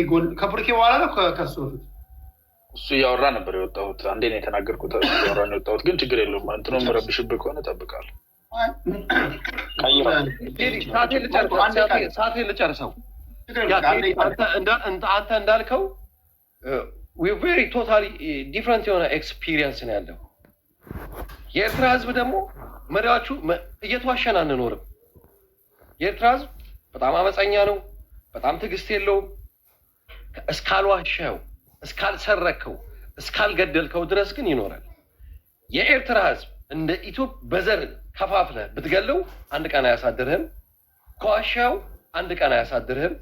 በኋላ ነው ከሱ በፊት እሱ እያወራ ነበር የወጣሁት። አንዴ ነው የተናገርኩት፣ እያወራ ነው የወጣሁት። ግን ችግር የለውም። እንትኑ መረብሽብህ ከሆነ እጠብቃለሁ። ሰዓቴን ልጨርሰው። አንተ እንዳልከው ቬሪ ቶታሊ ዲፍረንት የሆነ ኤክስፒሪየንስ ነው ያለው። የኤርትራ ህዝብ ደግሞ መሪዎቹ እየተዋሸን አንኖርም። የኤርትራ ህዝብ በጣም አመፀኛ ነው፣ በጣም ትዕግስት የለውም። እስካልዋሸው፣ እስካልሰረከው፣ እስካልገደልከው ድረስ ግን ይኖራል። የኤርትራ ህዝብ እንደ ኢትዮጵያ በዘር ከፋፍለህ ብትገለው አንድ ቀን አያሳድርህም። ከዋሻው አንድ ቀን አያሳድርህም።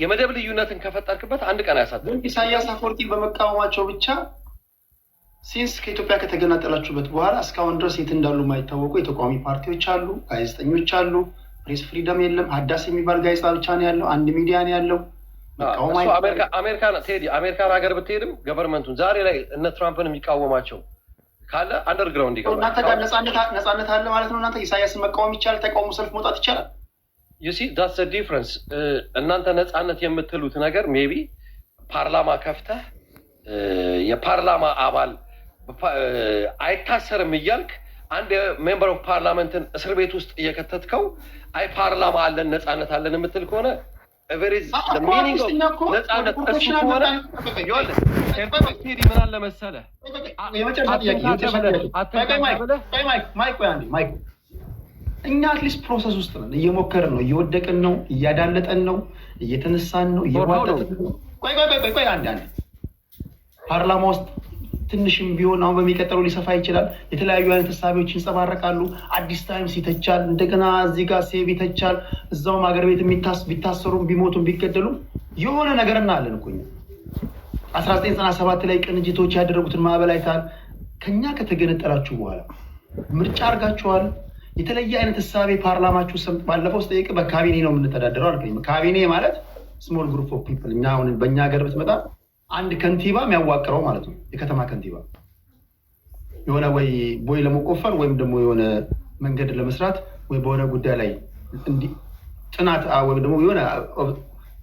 የመደብ ልዩነትን ከፈጠርክበት አንድ ቀን አያሳድርህም። ኢሳያስ አፈወርቂ በመቃወማቸው ብቻ ሲንስ ከኢትዮጵያ ከተገናጠላችሁበት በኋላ እስካሁን ድረስ የት እንዳሉ የማይታወቁ የተቃዋሚ ፓርቲዎች አሉ፣ ጋዜጠኞች አሉ። ፕሬስ ፍሪደም የለም። ሀዳስ የሚባል ጋዜጣ ብቻ ነው ያለው፣ አንድ ሚዲያ ነው ያለው። አሜሪካን ሀገር ብትሄድም ገቨርንመንቱን ዛሬ ላይ እነ ትራምፕን የሚቃወማቸው ካለ አንደርግራውንድ ይገባል። እናንተ ጋር ነፃነት አለ ማለት ነው። እናንተ ኢሳያስን መቃወም ይቻላል፣ ተቃውሞ ሰልፍ መውጣት ይቻላል። ዩ ሲ ዳትስ ዘ ዲፍረንስ። እናንተ ነፃነት የምትሉት ነገር ሜቢ ፓርላማ ከፍተህ የፓርላማ አባል አይታሰርም እያልክ አንድ ሜምበር ኦፍ ፓርላመንትን እስር ቤት ውስጥ እየከተትከው አይ ፓርላማ አለን ነፃነት አለን የምትል ከሆነ ነፃነት እሱ ከሆነ ቴዲ ምን አለ መሰለህ እኛ አትሊስት ፕሮሰስ ውስጥ ነን፣ እየሞከርን ነው፣ እየወደቅን ነው፣ እያዳለጠን ነው፣ እየተነሳን ነው፣ እየዋጠጥን ነው። ቆይ አንዳንድ ፓርላማ ውስጥ ትንሽም ቢሆን አሁን በሚቀጥለው ሊሰፋ ይችላል። የተለያዩ አይነት ሀሳቢዎች ይንጸባረቃሉ። አዲስ ታይምስ ይተቻል፣ እንደገና እዚህ ጋር ሴቭ ይተቻል። እዛውም ሀገር ቤት ቢታሰሩም ቢሞቱም ቢገደሉም የሆነ ነገር እናያለን እኮ እኛ 1997 ላይ ቅንጅቶች ያደረጉትን ማዕበል አይታል። ከኛ ከተገነጠላችሁ በኋላ ምርጫ አድርጋችኋል። የተለየ አይነት ሀሳቤ ፓርላማችሁ ባለፈው ስጠይቅ በካቢኔ ነው የምንተዳደረው አልከኝ። ካቢኔ ማለት ስሞል ግሩፕ ኦፍ ፒፕል። እኛ አሁን በእኛ ሀገር ብትመጣ አንድ ከንቲባ የሚያዋቅረው ማለት ነው። የከተማ ከንቲባ የሆነ ወይ ቦይ ለመቆፈር ወይም ደግሞ የሆነ መንገድ ለመስራት ወይ በሆነ ጉዳይ ላይ ጥናት ወይም ደግሞ የሆነ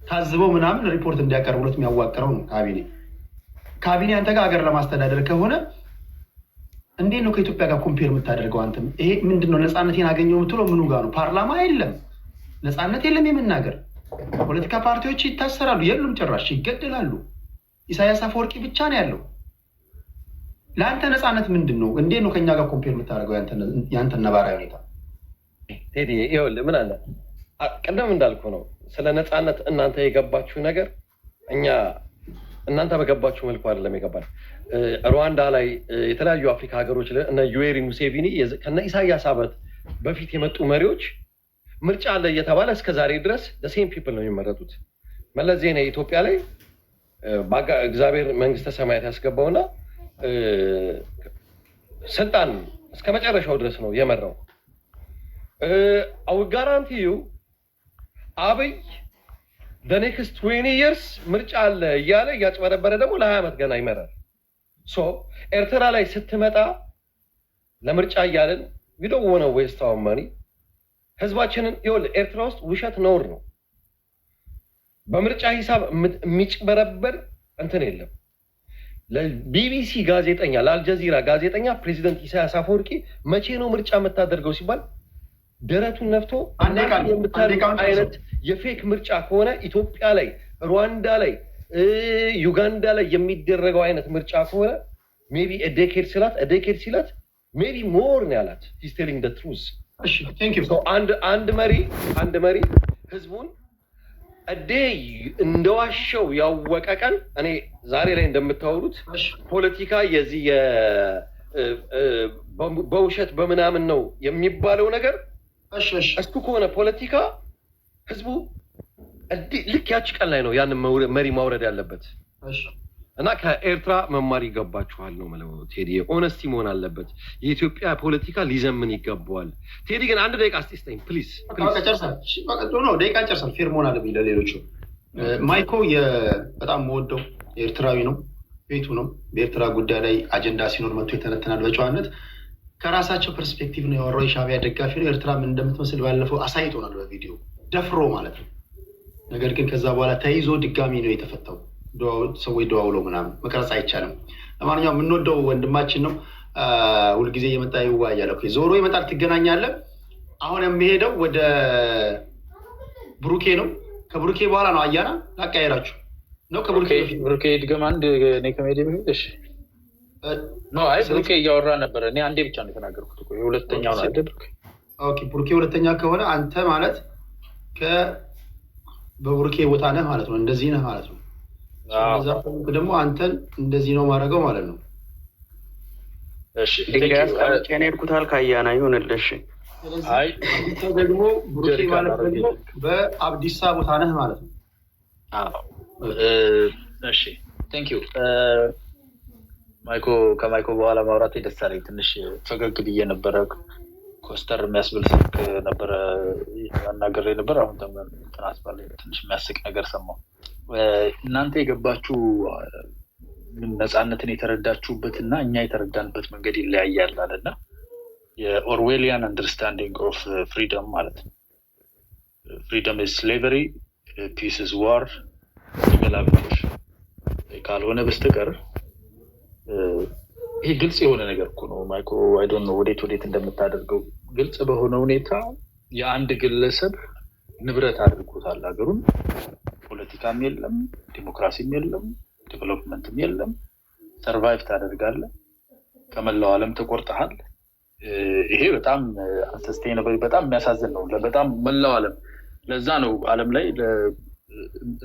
ታዝበው ምናምን ሪፖርት እንዲያቀርቡለት የሚያዋቅረው ነው ካቢኔ። ካቢኔ አንተ ጋር ሀገር ለማስተዳደር ከሆነ እንዴት ነው ከኢትዮጵያ ጋር ኮምፔር የምታደርገው? አንተ ይሄ ምንድነው? ነፃነቴን አገኘው የምትለው ምኑ ጋር ነው? ፓርላማ የለም፣ ነፃነት የለም የመናገር። ፖለቲካ ፓርቲዎች ይታሰራሉ፣ የሉም፣ ጭራሽ ይገደላሉ። ኢሳያስ አፈወርቂ ብቻ ነው ያለው። ለአንተ ነፃነት ምንድን ነው? እንዴት ነው ከኛ ጋር ኮምፔር የምታደርገው ያንተ ነባራዊ ሁኔታ? ቴዲ ይኸውልህ ምን አለ ቀደም እንዳልኩ ነው ስለ ነፃነት እናንተ የገባችሁ ነገር እናንተ በገባችሁ መልኩ አይደለም የገባል። ሩዋንዳ ላይ የተለያዩ አፍሪካ ሀገሮች እነ ዩዌሪ ሙሴቪኒ ከነ ኢሳያስ አበት በፊት የመጡ መሪዎች ምርጫ አለ እየተባለ እስከ ዛሬ ድረስ ሴም ፒፕል ነው የሚመረጡት። መለስ ዜናዊ ኢትዮጵያ ላይ እግዚአብሔር መንግስተ ሰማያት ያስገባውና ስልጣን እስከ መጨረሻው ድረስ ነው የመራው። አው ጋራንቲ ዩ አብይ በኔክስት 20 years ምርጫ አለ እያለ እያጭበረበረ ደግሞ ለ20 ዓመት ገና ይመራል። ሶ ኤርትራ ላይ ስትመጣ ለምርጫ እያለን ቪዲዮ ሆነ ዌስት አወር ማኒ ህዝባችንን ይኸውልህ ኤርትራ ውስጥ ውሸት ነውር ነው። በምርጫ ሂሳብ የሚጭበረበር እንትን የለም። ለቢቢሲ ጋዜጠኛ ለአልጀዚራ ጋዜጠኛ ፕሬዚደንት ኢሳያስ አፈወርቂ መቼ ነው ምርጫ የምታደርገው ሲባል ደረቱን ነፍቶ የምታደርገው አይነት የፌክ ምርጫ ከሆነ ኢትዮጵያ ላይ ሩዋንዳ ላይ ዩጋንዳ ላይ የሚደረገው አይነት ምርጫ ከሆነ ሜቢ ዴኬድ ሲላት ሜቢ ሞር ነው ያላት። ሂስ ቴሊንግ ዘ ትሩዝ። እሺ ቴንክ ዩ። አንድ መሪ ህዝቡን እንደዋሸው ያወቀ ቀን እኔ ዛሬ ላይ እንደምታወሩት ፖለቲካ የዚህ በውሸት በምናምን ነው የሚባለው ነገር እሱ ከሆነ ፖለቲካ ህዝቡ ልክ ያቺ ቀን ላይ ነው ያንን መሪ ማውረድ ያለበት እና ከኤርትራ መማር ይገባችኋል ነው ማለት ነው። ቴዲ ኦነስቲ መሆን አለበት። የኢትዮጵያ ፖለቲካ ሊዘምን ይገባዋል። ቴዲ ግን አንድ ደቂቃ አስጥተኝ ፕሊዝ። ደቂቃ ጨርሳል። ፌር መሆን አለብኝ ለሌሎቹ። ማይኮ በጣም የምወደው ኤርትራዊ ነው፣ ቤቱ ነው። በኤርትራ ጉዳይ ላይ አጀንዳ ሲኖር መጥቶ የተነተናል በጨዋነት። ከራሳቸው ፐርስፔክቲቭ ነው ያወራው። የሻዕቢያ ደጋፊ ነው። ኤርትራ ምን እንደምትመስል ባለፈው አሳይቶናል በቪዲዮ ደፍሮ ማለት ነው። ነገር ግን ከዛ በኋላ ተይዞ ድጋሚ ነው የተፈታው። ሰዎች ደዋውሎ ምናምን መቅረጽ አይቻልም። ለማንኛውም የምንወደው ወንድማችን ነው። ሁልጊዜ እየመጣ ይወያያል። ዞሮ ይመጣል፣ ትገናኛለህ። አሁን የሚሄደው ወደ ብሩኬ ነው። ከብሩኬ በኋላ ነው አያና ላቀያየራችሁ ነው። ብሩኬ ድገም አንድ እኔ ከመሄድ በፊት እሺ። አይ ብሩኬ እያወራ ነበረ። እኔ አንዴ ብቻ ነው የተናገርኩት እኮ የሁለተኛው ነው አይደል? ኦኬ ብሩኬ ሁለተኛ ከሆነ አንተ ማለት በብሩኬ ቦታ ነህ ማለት ነው። እንደዚህ ነህ ማለት ነው። ደግሞ አንተን እንደዚህ ነው ማድረገው ማለት ነው። እሺ ድንጋይ አስቀምጬ ነው የሄድኩት አልክ አያና ይሁንልሽ። አይ ደግሞ ብሩኬ ማለት ደግሞ በአብዲሳ ቦታ ነህ ማለት ነው። እሺ ቴንክ ዩ ከማይኮ በኋላ ማውራት ደስ አለኝ። ትንሽ ፈገግ ብዬ ነበረ። ኮስተር የሚያስብል ስልክ ነበረ ያናገረ ነበር። አሁን ትናስባለ ትንሽ የሚያስቅ ነገር ሰማሁ። እናንተ የገባችሁ ነፃነትን የተረዳችሁበት እና እኛ የተረዳንበት መንገድ ይለያያል አለና የኦርዌሊያን አንደርስታንዲንግ ኦፍ ፍሪደም ማለት ነው። ፍሪደም ኢዝ ስሌቨሪ፣ ፒስ ኢዝ ዋር ይመላብሽ ካልሆነ በስተቀር ይሄ ግልጽ የሆነ ነገር እኮ ነው ማይክሮ አይ ዶንት ኖ ወዴት እንደምታደርገው ግልጽ በሆነ ሁኔታ የአንድ ግለሰብ ንብረት አድርጎታል ሀገሩን። ፖለቲካም የለም፣ ዲሞክራሲም የለም፣ ዴቨሎፕመንትም የለም። ሰርቫይቭ ታደርጋለህ፣ ከመላው ዓለም ተቆርጠሃል። ይሄ በጣም አንሰስቴይነብል በጣም የሚያሳዝን ነው። በጣም መላው ዓለም ለዛ ነው ዓለም ላይ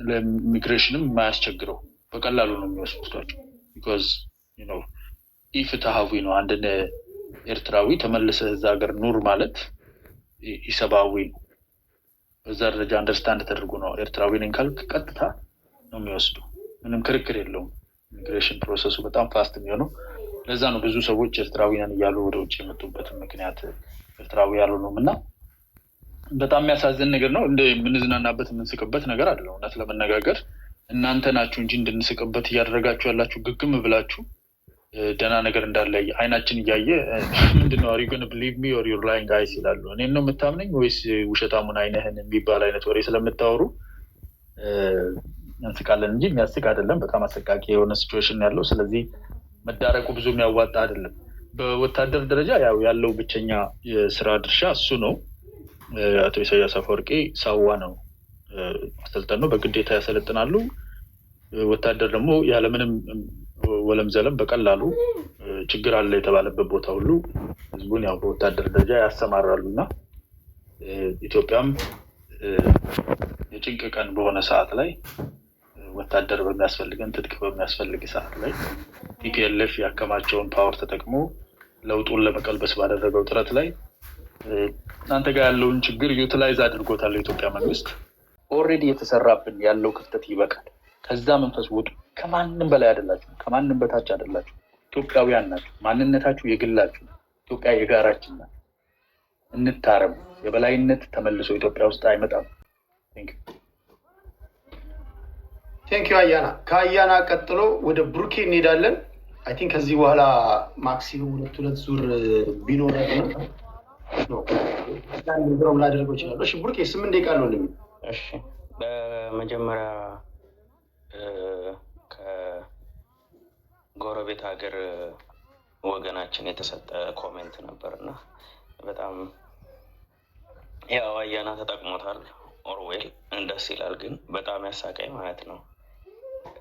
ለኢሚግሬሽንም የማያስቸግረው በቀላሉ ነው የሚወስዷቸው። ቢኮዝ ዩ ኖ ኢፍትሃዊ ነው። አንድን ኤርትራዊ ተመልሰህ እዛ ሀገር ኑር ማለት ኢሰብአዊ ነው። በዛ ደረጃ አንደርስታንድ ተደርጎ ነው ኤርትራዊ ነኝ ካልክ ቀጥታ ነው የሚወስዱ። ምንም ክርክር የለውም። ኢሚግሬሽን ፕሮሰሱ በጣም ፋስት የሚሆነው ለዛ ነው። ብዙ ሰዎች ኤርትራዊያን እያሉ ወደ ውጭ የመጡበትን ምክንያት ኤርትራዊ ያልሆኑም እና በጣም የሚያሳዝን ነገር ነው። እንደ የምንዝናናበት የምንስቅበት ነገር አለ። እውነት ለመነጋገር እናንተ ናችሁ እንጂ እንድንስቅበት እያደረጋችሁ ያላችሁ ግግም ብላችሁ ደህና ነገር እንዳለ አይናችን እያየ ምንድነው አር ዩ ጎና ቢሊቭ ሚ ኦር ዩር ላይንግ ጋይስ ይላሉ። እኔን ነው የምታምነኝ ወይስ ውሸታሙን አይነህን የሚባል አይነት ወሬ ስለምታወሩ እንስቃለን እንጂ የሚያስቅ አይደለም። በጣም አሰቃቂ የሆነ ሲቹዌሽን ያለው። ስለዚህ መዳረቁ ብዙ የሚያዋጣ አይደለም። በወታደር ደረጃ ያለው ብቸኛ የስራ ድርሻ እሱ ነው። አቶ ኢሳያስ አፈወርቂ ሳዋ ነው አሰልጣን ነው፣ በግዴታ ያሰለጥናሉ። ወታደር ደግሞ ያለምንም ወለም ዘለም በቀላሉ ችግር አለ የተባለበት ቦታ ሁሉ ህዝቡን ያው በወታደር ደረጃ ያሰማራሉ እና ኢትዮጵያም የጭንቅ ቀን በሆነ ሰዓት ላይ ወታደር በሚያስፈልገን ትጥቅ በሚያስፈልግ ሰዓት ላይ ቲፒኤልኤፍ ያከማቸውን ፓወር ተጠቅሞ ለውጡን ለመቀልበስ ባደረገው ጥረት ላይ እናንተ ጋር ያለውን ችግር ዩቲላይዝ አድርጎታል የኢትዮጵያ መንግስት። ኦልሬዲ የተሰራብን ያለው ክፍተት ይበቃል። ከዛ መንፈስ ውጡ። ከማንም በላይ አይደላችሁ፣ ከማንም በታች አይደላችሁ። ኢትዮጵያውያን ናችሁ። ማንነታችሁ የግላችሁ፣ ኢትዮጵያ የጋራችን ናት። እንታረም። የበላይነት ተመልሶ ኢትዮጵያ ውስጥ አይመጣም። ቴንክ ዩ አያና። ከአያና ቀጥሎ ወደ ብሩኬ እንሄዳለን። አይ ቲንክ ከዚህ በኋላ ማክሲሙም ሁለት ዙር ቢኖር ነው ላደርገው ይችላል። እሺ ብሩኬ 8 ደቂቃ ነው ልኝ። እሺ በመጀመሪያ ከጎረቤት ሀገር ወገናችን የተሰጠ ኮሜንት ነበርና በጣም ያው አያና ተጠቅሞታል። ኦርዌል እንደስ ይላል፣ ግን በጣም ያሳቀኝ ማለት ነው።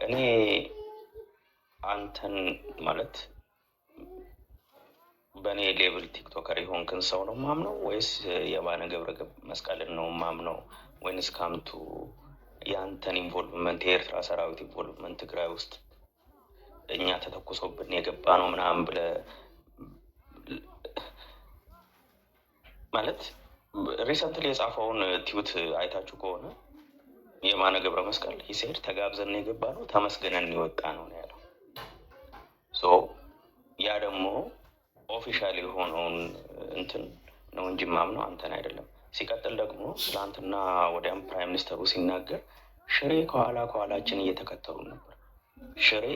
እኔ አንተን ማለት በእኔ ሌብል ቲክቶከር የሆንክን ሰው ነው ማምነው ወይስ የባነ ገብረ መስቀልን ነው ማምነው? ወይንስ ካምቱ የአንተን ኢንቮልቭመንት የኤርትራ ሰራዊት ኢንቮልቭመንት ትግራይ ውስጥ እኛ ተተኩሶብን የገባ ነው ምናምን ብለህ ማለት ሪሰንትሊ የጻፈውን ቲዩት አይታችሁ ከሆነ የማነ ገብረ መስቀል ሂሴድ ተጋብዘን የገባ ነው ተመስገነን የወጣ ነው ያለው። ሶ ያ ደግሞ ኦፊሻሊ የሆነውን እንትን ነው እንጂ ማምነው አንተን አይደለም። ሲቀጥል ደግሞ ትናንትና ወዲያም ፕራይም ሚኒስተሩ ሲናገር ሽሬ ከኋላችን እየተከተሉ ነበር። ሽሬ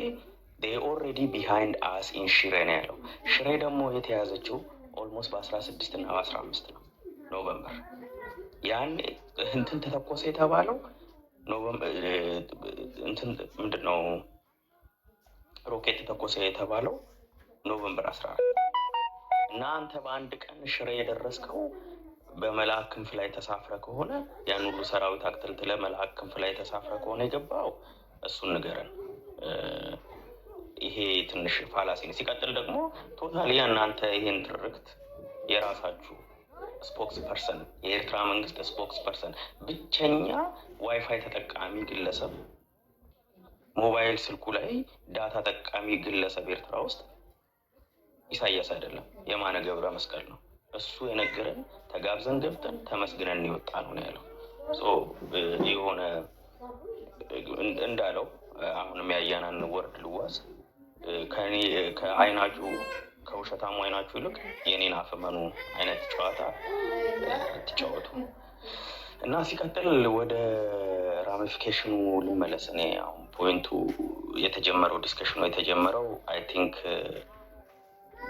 they already behind us in ሽሬ ነው ያለው። ሽሬ ደግሞ የተያዘችው ኦልሞስት በ16 እና በ15 ነው ኖቨምበር። ያኔ እንትን ተተኮሰ የተባለው ኖቨምበር እንትን ምንድነው ሮኬት ተተኮሰ የተባለው ኖቨምበር 14 እና አንተ በአንድ ቀን ሽሬ የደረስከው በመልአክ ክንፍ ላይ ተሳፍረ ከሆነ ያን ሁሉ ሰራዊት አክተልትለ መልአክ ክንፍ ላይ ተሳፍረ ከሆነ የገባው እሱን ንገረን። ይሄ ትንሽ ፋላሲ ነው። ሲቀጥል ደግሞ ቶታሊ እናንተ ይሄን ትርክት የራሳችሁ ስፖክስ ፐርሰን የኤርትራ መንግስት ስፖክስ ፐርሰን ብቸኛ ዋይፋይ ተጠቃሚ ግለሰብ ሞባይል ስልኩ ላይ ዳታ ተጠቃሚ ግለሰብ ኤርትራ ውስጥ ኢሳያስ አይደለም የማነ ገብረ መስቀል ነው። እሱ የነገረን ተጋብዘን ገብተን ተመስግነን ይወጣ ነው ያለው። ሶ የሆነ እንዳለው አሁንም ያያናን ወርድ ልዋስ ከአይናችሁ ከውሸታሙ አይናችሁ ይልቅ የኔን አፈመኑ አይነት ጨዋታ ትጫወቱ እና ሲቀጥል ወደ ራሚፊኬሽኑ ልመለስ። እኔ አሁን ፖይንቱ የተጀመረው ዲስከሽኑ የተጀመረው አይ ቲንክ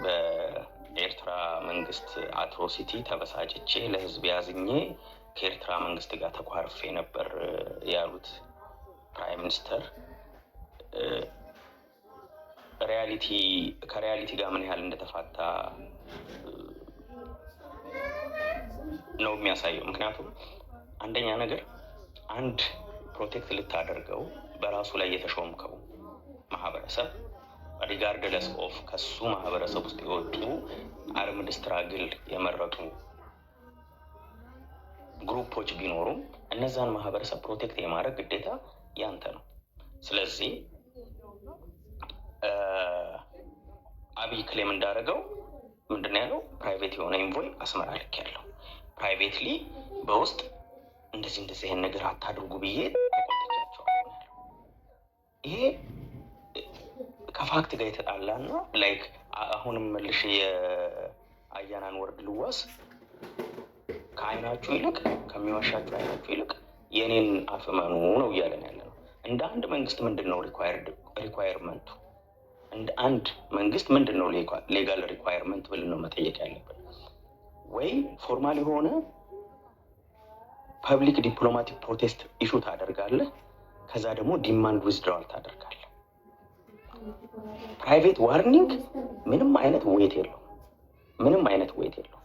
በኤርትራ መንግስት አትሮሲቲ ተበሳጭቼ ለህዝብ ያዝኜ ከኤርትራ መንግስት ጋር ተኳርፌ ነበር ያሉት ፕራይም ሚኒስተር ከሪያሊቲ ጋር ምን ያህል እንደተፋታ ነው የሚያሳየው። ምክንያቱም አንደኛ ነገር አንድ ፕሮቴክት ልታደርገው በራሱ ላይ የተሾምከው ማህበረሰብ ሪጋርድለስ ኦፍ ከሱ ማህበረሰብ ውስጥ የወጡ አርምድ ስትራግል የመረጡ ግሩፖች ቢኖሩም እነዛን ማህበረሰብ ፕሮቴክት የማድረግ ግዴታ ያንተ ነው። ስለዚህ አብይ ክሌም እንዳደረገው ምንድነው ያለው? ፕራይቬት የሆነ ኢንቮይ አስመራ ልክ ያለው ፕራይቬትሊ በውስጥ እንደዚህ ይሄን ነገር አታድርጉ ብዬ ተቆጥቻቸዋለሁ። ይሄ ከፋክት ጋር የተጣላና ላይክ አሁንም መልሽ የአያናን ወርድ ልዋስ ከአይናችሁ ይልቅ ከሚዋሻችሁ አይናችሁ ይልቅ የኔን አፍመኑ ነው እያለን ያለ ነው። እንደ አንድ መንግስት ምንድነው ሪኳየርመንቱ? እንደ አንድ መንግስት ምንድነው ሌጋል ሪኳየርመንት ብለን ነው መጠየቅ ያለብን። ወይ ፎርማል የሆነ ፐብሊክ ዲፕሎማቲክ ፕሮቴስት ኢሹ ታደርጋለህ፣ ከዛ ደግሞ ዲማንድ ዊዝድራል ታደርጋለህ። ፕራይቬት ዋርኒንግ ምንም አይነት ዌት የለው።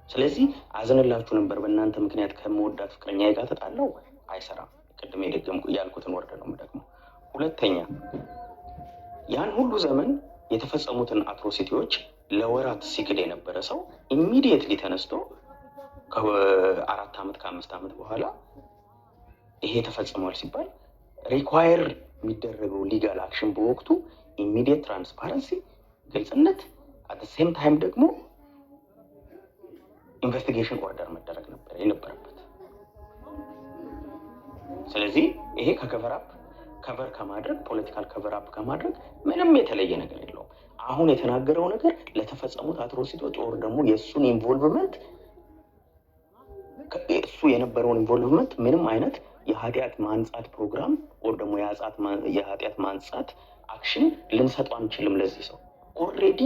ስለዚህ አዘንላችሁ ነበር በእናንተ ምክንያት ከመወዳት ፍቅረኛ ጋር ተጣለው፣ አይሰራም። ቅድም ያልኩትን ወርደ ነው የምደግመው። ሁለተኛ ያን ሁሉ ዘመን የተፈጸሙትን አትሮሲቲዎች ለወራት ሲክድ የነበረ ሰው ኢሚዲየትሊ ተነስቶ ከ4 ዓመት ከ5 ዓመት በኋላ ይሄ ተፈጽሟል ሲባል ሪኳየር የሚደረገው ሊጋል አክሽን በወቅቱ ኢሚዲየት ትራንስፓረንሲ፣ ግልጽነት፣ አት ሴም ታይም ደግሞ ኢንቨስቲጌሽን ኦርደር መደረግ ነበር የነበረበት። ስለዚህ ይሄ ከቨር ከማድረግ ፖለቲካል ከቨር አፕ ከማድረግ ምንም የተለየ ነገር የለውም። አሁን የተናገረው ነገር ለተፈጸሙት አትሮሲቲዎች ኦር ደግሞ የእሱን ኢንቮልቭመንት እሱ የነበረውን ኢንቮልቭመንት ምንም አይነት የኃጢአት ማንጻት ፕሮግራም ኦር ደግሞ የኃጢአት ማንጻት አክሽን ልንሰጠው አንችልም። ለዚህ ሰው ኦልሬዲ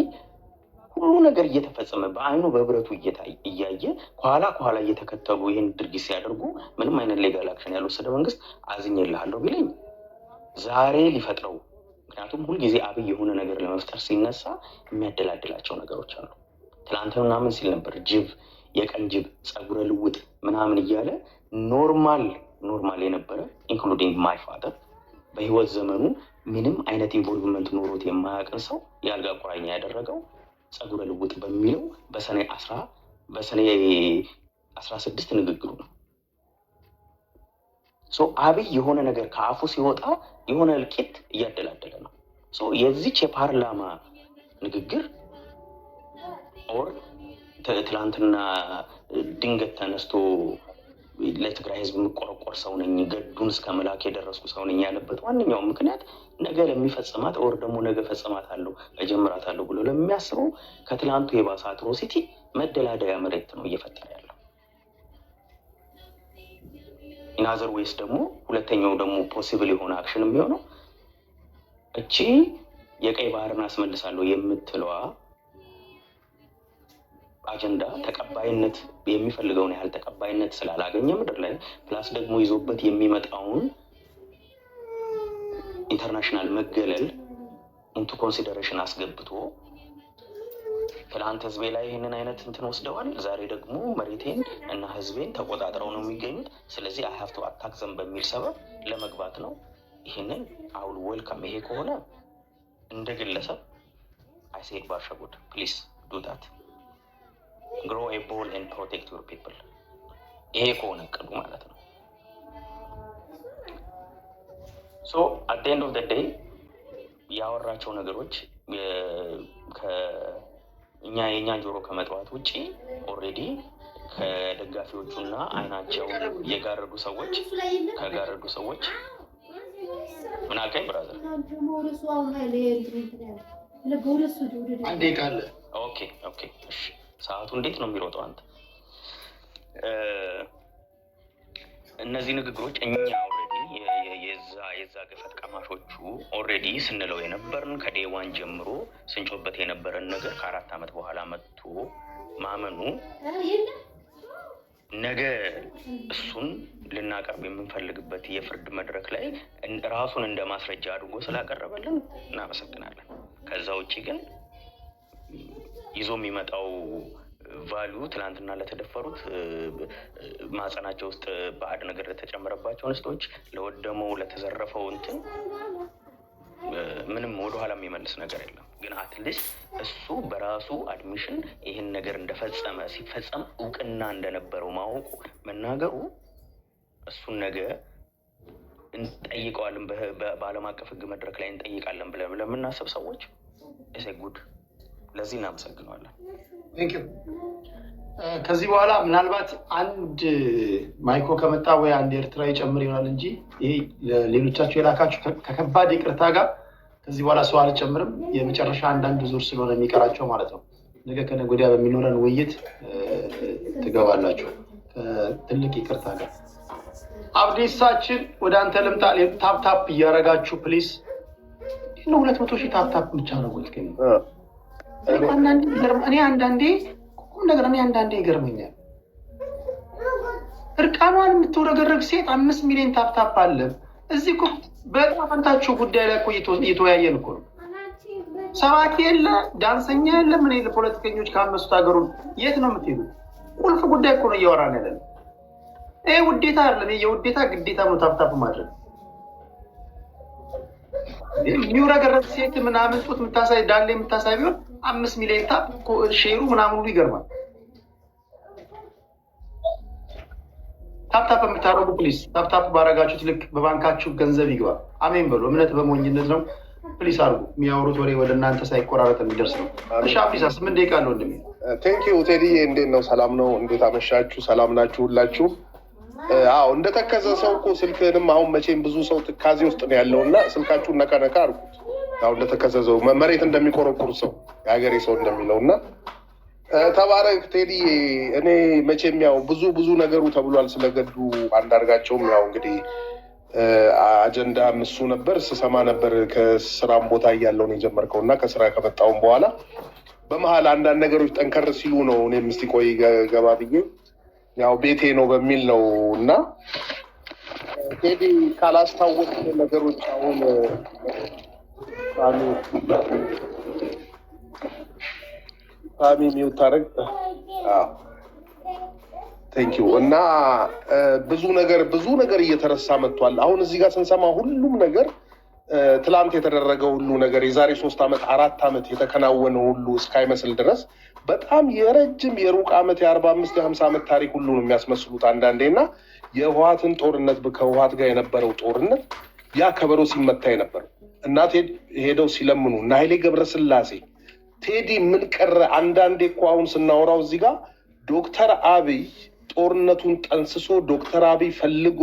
ሁሉ ነገር እየተፈጸመ በአይኑ በብረቱ እያየ ከኋላ እየተከተሉ ይህን ድርጊት ሲያደርጉ ምንም አይነት ሌጋል አክሽን ያልወሰደ መንግስት አዝኜልሃለሁ ቢለኝ ዛሬ ሊፈጥረው። ምክንያቱም ሁልጊዜ አብይ የሆነ ነገር ለመፍጠር ሲነሳ የሚያደላድላቸው ነገሮች አሉ። ትላንት ምናምን ሲል ነበር የቀን ጅብ ጸጉረ ልውጥ ምናምን እያለ ኖርማል የነበረ ኢንክሉዲንግ ማይ ፋደር በህይወት ዘመኑ ምንም አይነት ኢንቮልቭመንት ኖሮት የማያውቅን ሰው የአልጋ ቁራኛ ያደረገው ጸጉረ ልውጥ በሚለው በሰኔ 16 ንግግሩ ነው። አብይ የሆነ ነገር ከአፉ ሲወጣ የሆነ እልቂት እያደላደለ ነው። የዚች የፓርላማ ንግግር ኦር ትላንትና ድንገት ተነስቶ ለትግራይ ህዝብ የምቆረቆር ሰው ነኝ፣ ገዱን እስከ መላክ የደረስኩ ሰው ነኝ ያለበት ዋነኛው ምክንያት ነገ ለሚፈጽማት ኦር ደግሞ ነገ ፈጽማታለሁ እጀምራታለሁ ብሎ ለሚያስበው ከትላንቱ የባሰ አትሮሲቲ መደላደያ መሬት ነው እየፈጠረ ያለው። ኢናዘር ዌይስ ደግሞ ሁለተኛው ደግሞ ፖሲብል የሆነ አክሽን የሚሆነው እቺ የቀይ ባህርን አስመልሳለሁ የምትለዋ አጀንዳ ተቀባይነት የሚፈልገውን ያህል ተቀባይነት ስላላገኘ ምድር ላይ ፕላስ ደግሞ ይዞበት የሚመጣውን ኢንተርናሽናል መገለል ኢንቱ ኮንሲደሬሽን አስገብቶ ትላንት ህዝቤ ላይ ይህንን አይነት እንትን ወስደዋል፣ ዛሬ ደግሞ መሬቴን እና ህዝቤን ተቆጣጥረው ነው የሚገኙት፣ ስለዚህ አይ ሃቭ ቱ አታክ ዘም በሚል ሰበብ ለመግባት ነው። ይህንን አውል ወልካም። ይሄ ከሆነ እንደ ግለሰብ አይ ሴድ ባርሸጉድ ፕሊዝ ዱ ዳት grow a ball and protect your people። ይሄ ከሆነ እቅዱ ማለት ነው። at the end of the day ያወራቸው ነገሮች የእኛን ጆሮ ከመጥዋት ውጪ ኦልሬዲ ከደጋፊዎቹና አይናቸውን የጋረዱ ሰዎች ምን አልከኝ ብራዘር? አንዴ ካለ ኦኬ እሺ። ሰዓቱ እንዴት ነው የሚሮጠው አንተ? እነዚህ ንግግሮች እኛ ኦልሬዲ የዛ ገፈት ቀማሾቹ ኦልሬዲ ስንለው የነበርን ከዴዋን ጀምሮ ስንጮበት የነበረን ነገር ከ4 ዓመት በኋላ መጥቶ ማመኑ ነገ እሱን ልናቀርብ የምንፈልግበት የፍርድ መድረክ ላይ ራሱን እንደ ማስረጃ አድርጎ ስላቀረበልን እናመሰግናለን። ከዛ ውጪ ግን ይዞ የሚመጣው ቫልዩ ትናንትና ለተደፈሩት ማህፀናቸው ውስጥ ባዕድ ነገር ለተጨመረባቸው እንስቶች ለወደመው ለተዘረፈው እንትን ምንም ወደኋላ የሚመልስ ነገር የለም። ግን አትሊስት እሱ በራሱ አድሚሽን ይህን ነገር እንደፈጸመ ሲፈጸም እውቅና እንደነበረው ማወቁ መናገሩ እሱን ነገ እንጠይቀዋለን በዓለም አቀፍ ህግ መድረክ ላይ እንጠይቃለን ብለን ለምናስብ ሰዎች ጉድ ለዚህ እናመሰግነዋለን። ቴንክ ዩ። ከዚህ በኋላ ምናልባት አንድ ማይኮ ከመጣ ወይ አንድ ኤርትራ ይጨምር ይሆናል እንጂ ይሄ ሌሎቻችሁ የላካችሁ ከከባድ ይቅርታ ጋር ከዚህ በኋላ ሰው አልጨምርም። የመጨረሻ አንዳንድ ዙር ስለሆነ የሚቀራቸው ማለት ነው። ነገ ከነገ ወዲያ በሚኖረን ውይይት ትገባላችሁ ከትልቅ ይቅርታ ጋር። አብዲሳችን ወደ አንተ ልምጣ። ታፕታፕ እያደረጋችሁ ፕሊስ። ነው 200,000 ታፕታፕ ብቻ ነው ወይ? እኔ አንዳንዴ ቁም ነገር ይገርመኛል። እርቃኗን የምትወረገረግ ሴት 5 ሚሊዮን ታፕታፕ አለ። እዚህ እኮ በጣም ፈንታችሁ ጉዳይ ላይ እየተወያየን እኮ ነው። ሰባኪ የለ፣ ዳንሰኛ የለ፣ ምን የለ። ፖለቲከኞች ካመሱት ሀገሩን የት ነው የምትሄዱት? ቁልፍ ጉዳይ እኮ ነው እያወራን ያለን። ይሄ ውዴታ አይደለም፣ የውዴታ ግዴታ ነው ታፕታፕ ማድረግ። የሚውረገረግ ሴት ምናምን ጡት የምታሳይ ዳሌ የምታሳይ ቢሆን 5 ሚሊዮን ታፕ ሼሩ ምናምን ሁሉ ይገርማል። ታፕታፕ የምታደርጉ ፕሊስ፣ ታፕታፕ ባረጋችሁት ልክ በባንካችሁ ገንዘብ ይግባ። አሜን በሉ። እምነት በሞኝነት ነው። ፕሊስ አድርጉ። የሚያወሩት ወሬ ወደ እናንተ ሳይቆራረጥ የሚደርስ ነው። እሺ አብዲሳ 8 ደቂቃ አለው እንደሚ ቴንክ ዩ ቴዲ። እንዴት ነው? ሰላም ነው? እንዴት አመሻችሁ? ሰላም ናችሁ ሁላችሁ? አዎ እንደተከዘ ሰው እኮ ስልክንም አሁን መቼም ብዙ ሰው ትካዜ ውስጥ ነው ያለውና ስልካችሁን ነካ ነካ አድርጉት። ያው እንደተከዘዘው መሬት እንደሚቆረቁር ሰው የሀገሬ ሰው እንደሚለውና ተባረክ ቴዲ። እኔ መቼም ያው ብዙ ነገሩ ተብሏል ስለገዱ አንዳርጋቸውም። ያው እንግዲህ አጀንዳ እሱ ነበር ስሰማ ነበር ከስራም ቦታ እያለው ነው የጀመርከው እና ከስራ ከመጣሁም በኋላ በመሀል አንዳንድ ነገሮች ጠንከር ሲሉ ነው እኔም እስቲ ቆይ ገባ ብዬ ያው ቤቴ ነው በሚል ነው እና ቴዲ ካላስታወቅ ነገሮች አሁን ሳሚ ሚውታረግ ቴንክ ዩ እና ብዙ ነገር እየተረሳ መጥቷል። አሁን እዚህ ጋር ስንሰማ ሁሉም ነገር ትላንት የተደረገው ሁሉ ነገር የዛሬ 3 ዓመት 4 ዓመት የተከናወነው ሁሉ እስካይመስል ድረስ በጣም የረጅም የሩቅ ዓመት የ45 የ50 ዓመት ታሪክ ሁሉ ነው የሚያስመስሉት አንዳንዴ እና የህወሓትን ጦርነት ከህወሓት ጋር የነበረው ጦርነት ያ ከበሮ ሲመታ የነበረው እና ሄደው ሲለምኑ እና ኃይሌ ገብረስላሴ ቴዲ ምን ቀረ? አንዳንዴ እኮ አሁን ስናወራው እዚህ ጋር ዶክተር አብይ ጦርነቱን ጠንስሶ ዶክተር አብይ ፈልጎ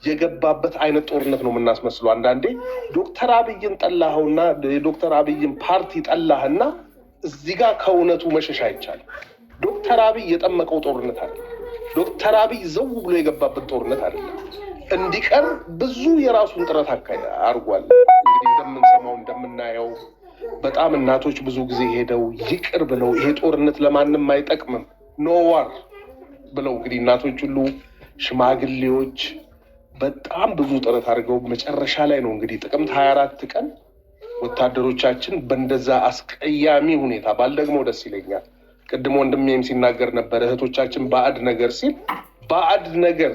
የገባበት አይነት ጦርነት ነው የምናስመስለው። አንዳንዴ ዶክተር አብይን ጠላኸውና የዶክተር አብይን ፓርቲ ጠላህና እዚህ ጋር ከእውነቱ መሸሽ አይቻልም። ዶክተር አብይ የጠመቀው ጦርነት አይደለም። ዶክተር አብይ ዘው ብሎ የገባበት ጦርነት አይደለም። እንዲቀር ብዙ የራሱን ጥረት አድርጓል። እንግዲህ እንደምንሰማው እንደምናየው በጣም እናቶች ብዙ ጊዜ ሄደው ይቅር ብለው ይሄ ጦርነት ለማንም አይጠቅምም ኖ ዋር ብለው እንግዲህ እናቶች ሁሉ ሽማግሌዎች በጣም ብዙ ጥረት አድርገው መጨረሻ ላይ ነው እንግዲህ ጥቅምት 24 ቀን ወታደሮቻችን በእንደዛ አስቀያሚ ሁኔታ ባልደግሞ ደስ ይለኛል። ቅድም ወንድሜም ሲናገር ነበር እህቶቻችን ባዕድ ነገር ሲል ባዕድ ነገር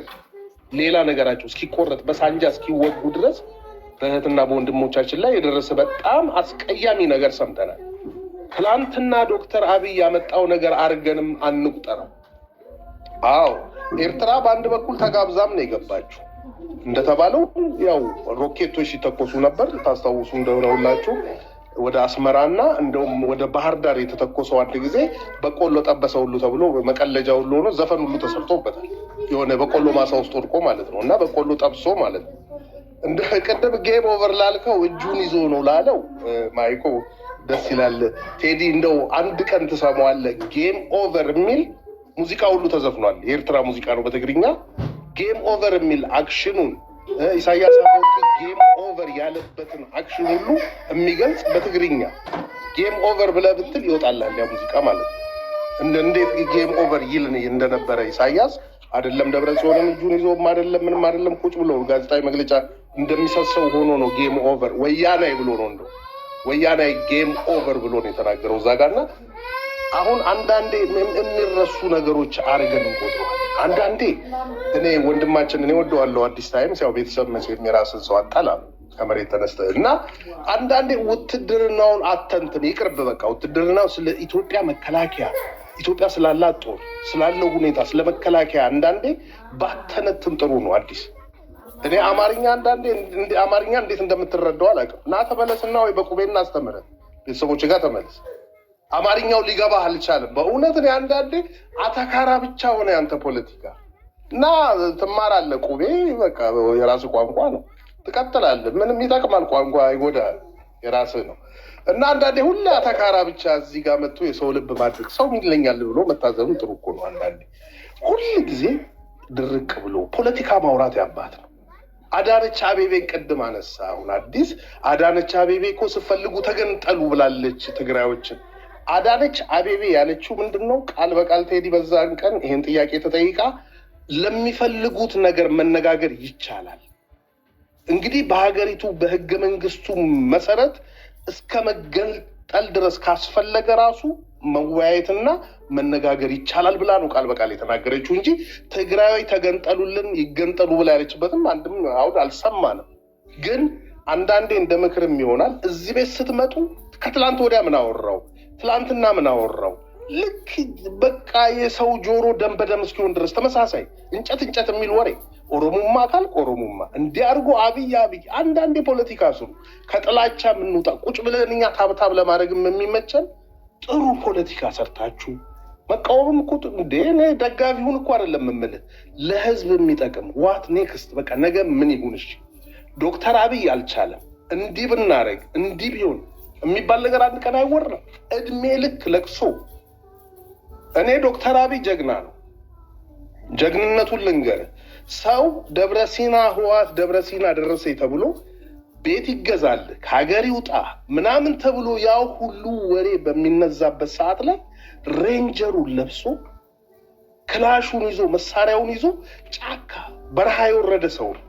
ሌላ ነገራቸው እስኪቆረጥ በሳንጃ እስኪወጉ ድረስ በእህትና በወንድሞቻችን ላይ የደረሰ በጣም አስቀያሚ ነገር ሰምተናል። ትላንትና ዶክተር አብይ ያመጣው ነገር አርገንም አንቁጠረው። አዎ ኤርትራ በአንድ በኩል ተጋብዛም ነው የገባችው። እንደተባለው ያው ሮኬቶች ሲተኮሱ ነበር። ታስታውሱ እንደሆነ ሁላችሁ ወደ አስመራና እንደውም ወደ ባህር ዳር የተተኮሰው አንድ ጊዜ በቆሎ ጠበሰ ሁሉ ተብሎ መቀለጃ ሁሉ ሆኖ ዘፈን ሁሉ ተሰርቶበታል። የሆነ በቆሎ ማሳ ውስጥ ወድቆ ማለት ነው እና በቆሎ ጠብሶ ማለት ነው። እንደ ቅድም ጌም ኦቨር ላልከው እጁን ይዞ ነው ላለው ማይኮ ደስ ይላል። ቴዲ እንደው አንድ ቀን ትሰማዋለህ። ጌም ኦቨር የሚል ሙዚቃ ሁሉ ተዘፍኗል። የኤርትራ ሙዚቃ ነው በትግርኛ። ጌም ኦቨር የሚል አክሽኑን ኢሳያስ አፈወርቂ ጌም ኦቨር ያለበትን አክሽን ሁሉ የሚገልጽ በትግርኛ ጌም ኦቨር ብለህ ብትል ይወጣላል ያ ሙዚቃ ማለት ነው። እንዴት ጌም ኦቨር ይል እንደነበረ ኢሳያስ አይደለም ደብረጽዮንን እጁን ይዞም አይደለም ምንም አይደለም ቁጭ ብሎ ጋዜጣዊ መግለጫ እንደሚሰሰው ሆኖ ነው ጌም ኦቨር ወያኔ ብሎ ነው እንደው ወያኔ ጌም ኦቨር ብሎ ነው የተናገረው እዛ ጋርና አሁን አንዳንዴ የሚረሱ ነገሮች አርገን እንቆጥረዋል። አንዳንዴ እኔ ወንድማችን እኔ ወደዋለሁ አዲስ ታይምስ ያው ቤተሰብ መቼም የራስን ሰው አጣላ ከመሬት ተነስተህ እና አንዳንዴ ውትድርናውን አተንትን ይቅርብ በቃ ውትድርናው ስለ ኢትዮጵያ መከላከያ ኢትዮጵያ ስላላት ጦር ስላለው ሁኔታ ስለ መከላከያ አንዳንዴ ባተነትን ጥሩ ነው። አዲስ እኔ አማርኛ አንዳንዴ አማርኛ እንዴት እንደምትረዳው አላውቅም። እና ተመለስና ወይ በቁቤና አስተምረን ቤተሰቦች ጋር ተመለስ። አማርኛው ሊገባህ አልቻለም። በእውነት እኔ አንዳንዴ አተካራ ብቻ ሆነ ያንተ ፖለቲካ እና ትማራለህ። ቁቤ በቃ የራስህ ቋንቋ ነው ትቀጥላለህ። ምንም ይጠቅማል ቋንቋ ይጎዳል የራስህ ነው። እና አንዳንዴ ሁሌ አተካራ ብቻ እዚህ ጋር መጥቶ የሰው ልብ ማድረግ ሰው ይለኛል ብሎ መታዘብም ጥሩ እኮ ነው። አንዳንዴ ሁል ጊዜ ድርቅ ብሎ ፖለቲካ ማውራት ያባት ነው። አዳነች አቤቤን ቅድም አነሳ። አሁን አዲስ አዳነች አቤቤ እኮ ስፈልጉ ተገንጠሉ ብላለች ትግራዮችን። አዳነች አቤቤ ያለችው ምንድነው? ቃል በቃል ቴዲ በዛን ቀን ይሄን ጥያቄ ተጠይቃ ለሚፈልጉት ነገር መነጋገር ይቻላል። እንግዲህ በሀገሪቱ በህገ መንግስቱ መሰረት እስከ መገንጠል ድረስ ካስፈለገ ራሱ መወያየትና መነጋገር ይቻላል ብላ ነው ቃል በቃል የተናገረችው እንጂ ትግራዊ ተገንጠሉልን ይገንጠሉ ብላ ያለችበትም አንድም አሁን አልሰማንም። ግን አንዳንዴ እንደ ምክርም ይሆናል። እዚህ ቤት ስትመጡ ከትላንት ወዲያ ምን አወራው ትላንትና ምን አወራው ልክ በቃ የሰው ጆሮ ደም በደም እስኪሆን ድረስ ተመሳሳይ እንጨት የሚል ወሬ ኦሮሞማ ካል ኦሮሞማ እንዲያርጎ አብይ አንዳንዴ ፖለቲካ ስሩ ከጥላቻ የምንወጣ ቁጭ ብለን እኛ ታብታብ ለማድረግም የሚመቸን ጥሩ ፖለቲካ ሰርታችሁ መቃወምም እኮ እንደ እኔ ደጋፊውን እኮ አይደለም የምልህ ለህዝብ የሚጠቅም ዋት ኔክስት በቃ ነገ ምን ይሁን። እሺ ዶክተር አብይ አልቻለም እንዲህ ብናረግ እንዲህ ቢሆን የሚባል ነገር አንድ ቀን አይወራም። እድሜ ልክ ለቅሶ እኔ ዶክተር አብይ ጀግና ነው። ጀግንነቱን ልንገርህ። ሰው ደብረሲና ህዋት ደብረሲና ደረሰ ተብሎ ቤት ይገዛል ከሀገር ይውጣ ምናምን ተብሎ ያው ሁሉ ወሬ በሚነዛበት ሰዓት ላይ ሬንጀሩን ለብሶ ክላሹን ይዞ መሳሪያውን ይዞ ጫካ በረሃ የወረደ ሰው ነው።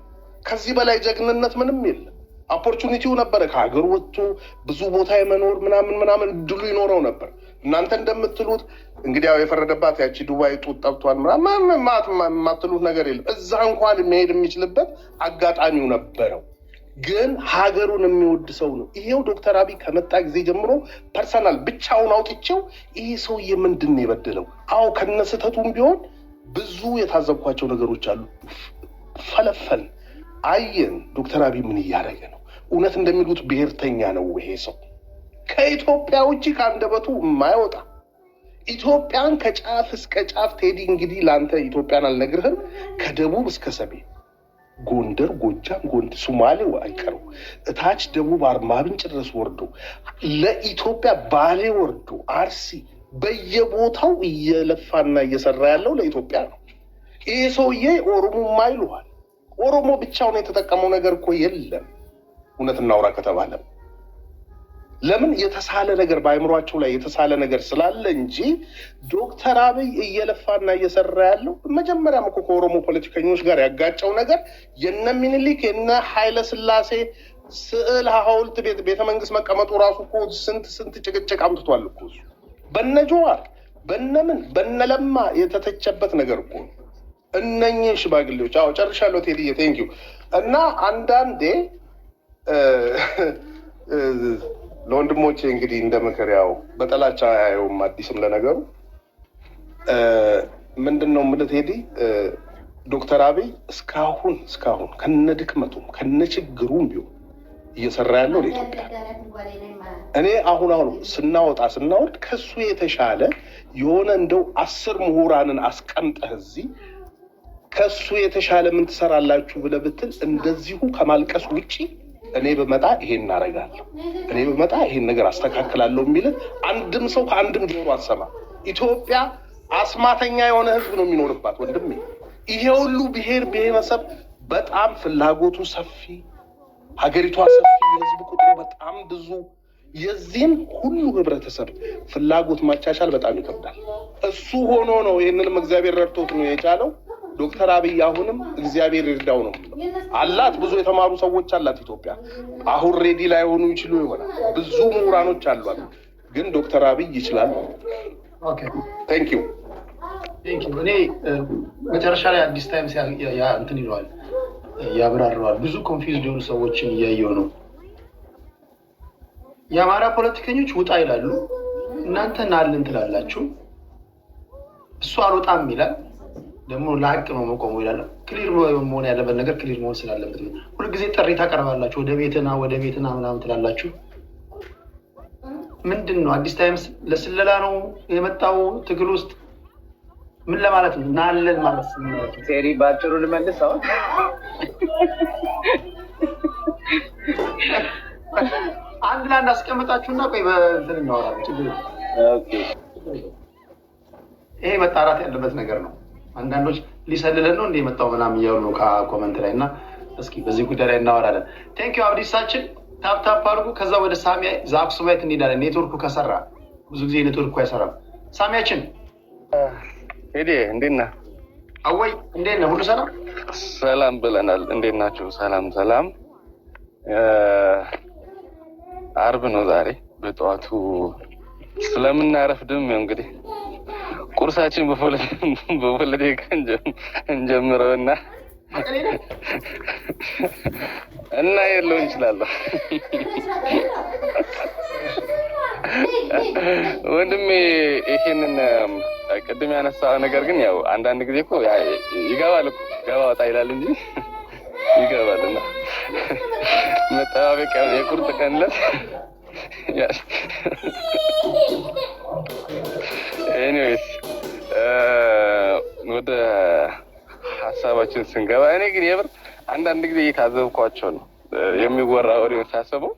ከዚህ በላይ ጀግንነት ምንም የለም። ኦፖርቹኒቲው ነበረ ከሀገር ወጥቶ ብዙ ቦታ የመኖር ምናምን እድሉ ይኖረው ነበር። እናንተ እንደምትሉት እንግዲህ ያው የፈረደባት ያቺ ዱባይ ጡት ጠብቷል ምናምን ማትሉት ነገር የለም። እዛ እንኳን መሄድ የሚችልበት አጋጣሚው ነበረው። ግን ሀገሩን የሚወድ ሰው ነው። ይሄው ዶክተር አብይ ከመጣ ጊዜ ጀምሮ ፐርሰናል ብቻውን አውጥቼው ይሄ ሰውዬ ምንድን ነው የበደለው? አዎ ከነስተቱም ቢሆን ብዙ የታዘብኳቸው ነገሮች አሉ። ፈለፈል አየን ዶክተር አብይ ምን እያደረገ ነው? እውነት እንደሚሉት ብሔርተኛ ነው ይሄ ሰው? ከኢትዮጵያ ውጭ ከአንደበቱ የማይወጣ ኢትዮጵያን ከጫፍ እስከ ጫፍ ቴዲ እንግዲህ ለአንተ ኢትዮጵያን አልነግርህም። ከደቡብ እስከ ሰሜን ጎንደር፣ ጎጃም፣ ጎንደር፣ ሶማሌው አይቀሩ እታች ደቡብ አርባ ምንጭ ድረስ ወርዶ ለኢትዮጵያ ባሌ ወርዶ አርሲ በየቦታው እየለፋና እየሰራ ያለው ለኢትዮጵያ ነው። ይሄ ሰውዬ ኦሮሞማ ይሉሃል። ኦሮሞ ብቻውን የተጠቀመው ነገር እኮ የለም። እውነት እናውራ ከተባለ ለምን የተሳለ ነገር በአይምሯቸው ላይ የተሳለ ነገር ስላለ እንጂ ዶክተር አብይ እየለፋና እየሰራ ያለው መጀመሪያም እኮ ከኦሮሞ ፖለቲከኞች ጋር ያጋጨው ነገር የነ ሚኒሊክ የነ ኃይለ ስላሴ ስዕል ሐውልት ቤተ መንግስት መቀመጡ ራሱ እኮ ስንት ጭቅጭቅ አምጥቷል እኮ በነ ጀዋር በነምን በነለማ የተተቸበት ነገር እኮ እነኚህ ሽማግሌዎች። አዎ ጨርሻለሁ ቴዲዬ ቴንኪው። እና አንዳንዴ ለወንድሞቼ እንግዲህ እንደ ምክር ያው በጠላቻ ያየውም አዲስም ለነገሩ ምንድነው የምልህ ቴዲ ዶክተር አብይ እስካሁን ከነድክመቱም ከነችግሩም ቢሆን እየሰራ ያለው ለኢትዮጵያ። እኔ አሁን ስናወርድ ከሱ የተሻለ የሆነ እንደው 10 ምሁራንን አስቀምጠህ እዚህ ከሱ የተሻለ ምን ትሰራላችሁ ብለህ ብትል እንደዚሁ ከማልቀስ ውጪ እኔ በመጣ ይሄን እናረጋለሁ እኔ በመጣ ይሄን ነገር አስተካክላለሁ የሚል አንድም ሰው ከአንድም ጆሮ አሰማ። ኢትዮጵያ አስማተኛ የሆነ ህዝብ ነው የሚኖርባት ወንድሜ። ይሄ ሁሉ ብሔር ብሔረሰብ በጣም ፍላጎቱ ሰፊ፣ ሀገሪቷ ሰፊ፣ የህዝብ ቁጥሩ በጣም ብዙ። የዚህን ሁሉ ህብረተሰብ ፍላጎት ማቻቻል በጣም ይከብዳል። እሱ ሆኖ ነው ይህንንም እግዚአብሔር ረድቶት ነው የቻለው። ዶክተር አብይ አሁንም እግዚአብሔር ይርዳው ነው አላት። ብዙ የተማሩ ሰዎች አላት ኢትዮጵያ። አሁን ሬዲ ላይ ሆኑ ይችሉ ይሆናል። ብዙ ምሁራኖች አሏት። ግን ዶክተር አብይ ይችላል። ኦኬ ቴንክ ዩ። እኔ መጨረሻ ላይ አዲስ ታይምስ እንትን ይለዋል ያብራራዋል። ብዙ ኮንፊውዝድ የሆኑ ሰዎችን እያየሁ ነው። የአማራ ፖለቲከኞች ውጣ ይላሉ፣ እናንተ ናልን ትላላችሁ። እሱ አልወጣም ይላል፣ ደግሞ ለሀቅ ነው መቆሙ ይላል። ክሊር መሆን ያለበት ነገር ክሊር መሆን ስላለበት ነው። ሁልጊዜ ጥሪ ታቀርባላችሁ፣ ወደ ቤትና ምናምን ትላላችሁ። ምንድን ነው አዲስ ታይምስ ለስለላ ነው የመጣው? ትግል ውስጥ ምን ለማለት ነው? ናለን ማለት ነው። ሴሪ ባጭሩ ልመልስ አሁን አንድ ላይ እንዳስቀምጣችሁና ቆይ በእንትን እናወራለን። ችግር ይሄ መጣራት ያለበት ነገር ነው። አንዳንዶች ሊሰልለን ነው እንደ የመጣው ምናምን እያሉ ነው ከኮመንት ላይ እና እስኪ በዚህ ጉዳይ ላይ እናወራለን። ቴንክ ዩ አብዲሳችን። ታፕ አድርጉ። ከዛ ወደ ሳሚ ዘአክሱማይት እንሄዳለን። ኔትወርኩ ከሰራ ብዙ ጊዜ ኔትወርኩ አይሰራም። ሳሚያችን ሄዴ እንዴት ነህ? አወይ እንዴት ነህ? ሁሉ ሰላም ሰላም ብለናል። እንዴት ናችሁ? ሰላም። አርብ ነው ዛሬ በጠዋቱ ስለምናረፍድም እንግዲህ ቁርሳችን በፖለቲካ እንጀምረውና እና የለው እንችላለን። ወንድሜ ይሄንን ቅድም ያነሳው ነገር ግን ያው አንዳንድ ጊዜ እኮ ይገባል እኮ ገባ ወጣ ይላል እንጂ ይገባልና መጠባበቂያ የቁርጥ ቀን ዕለት ኤኒዌይስ ወደ ሀሳባችን ስንገባ እኔ ግን የምር አንዳንድ ጊዜ እየታዘብኳቸው ነው የሚወራ ወሬውን ሳስበው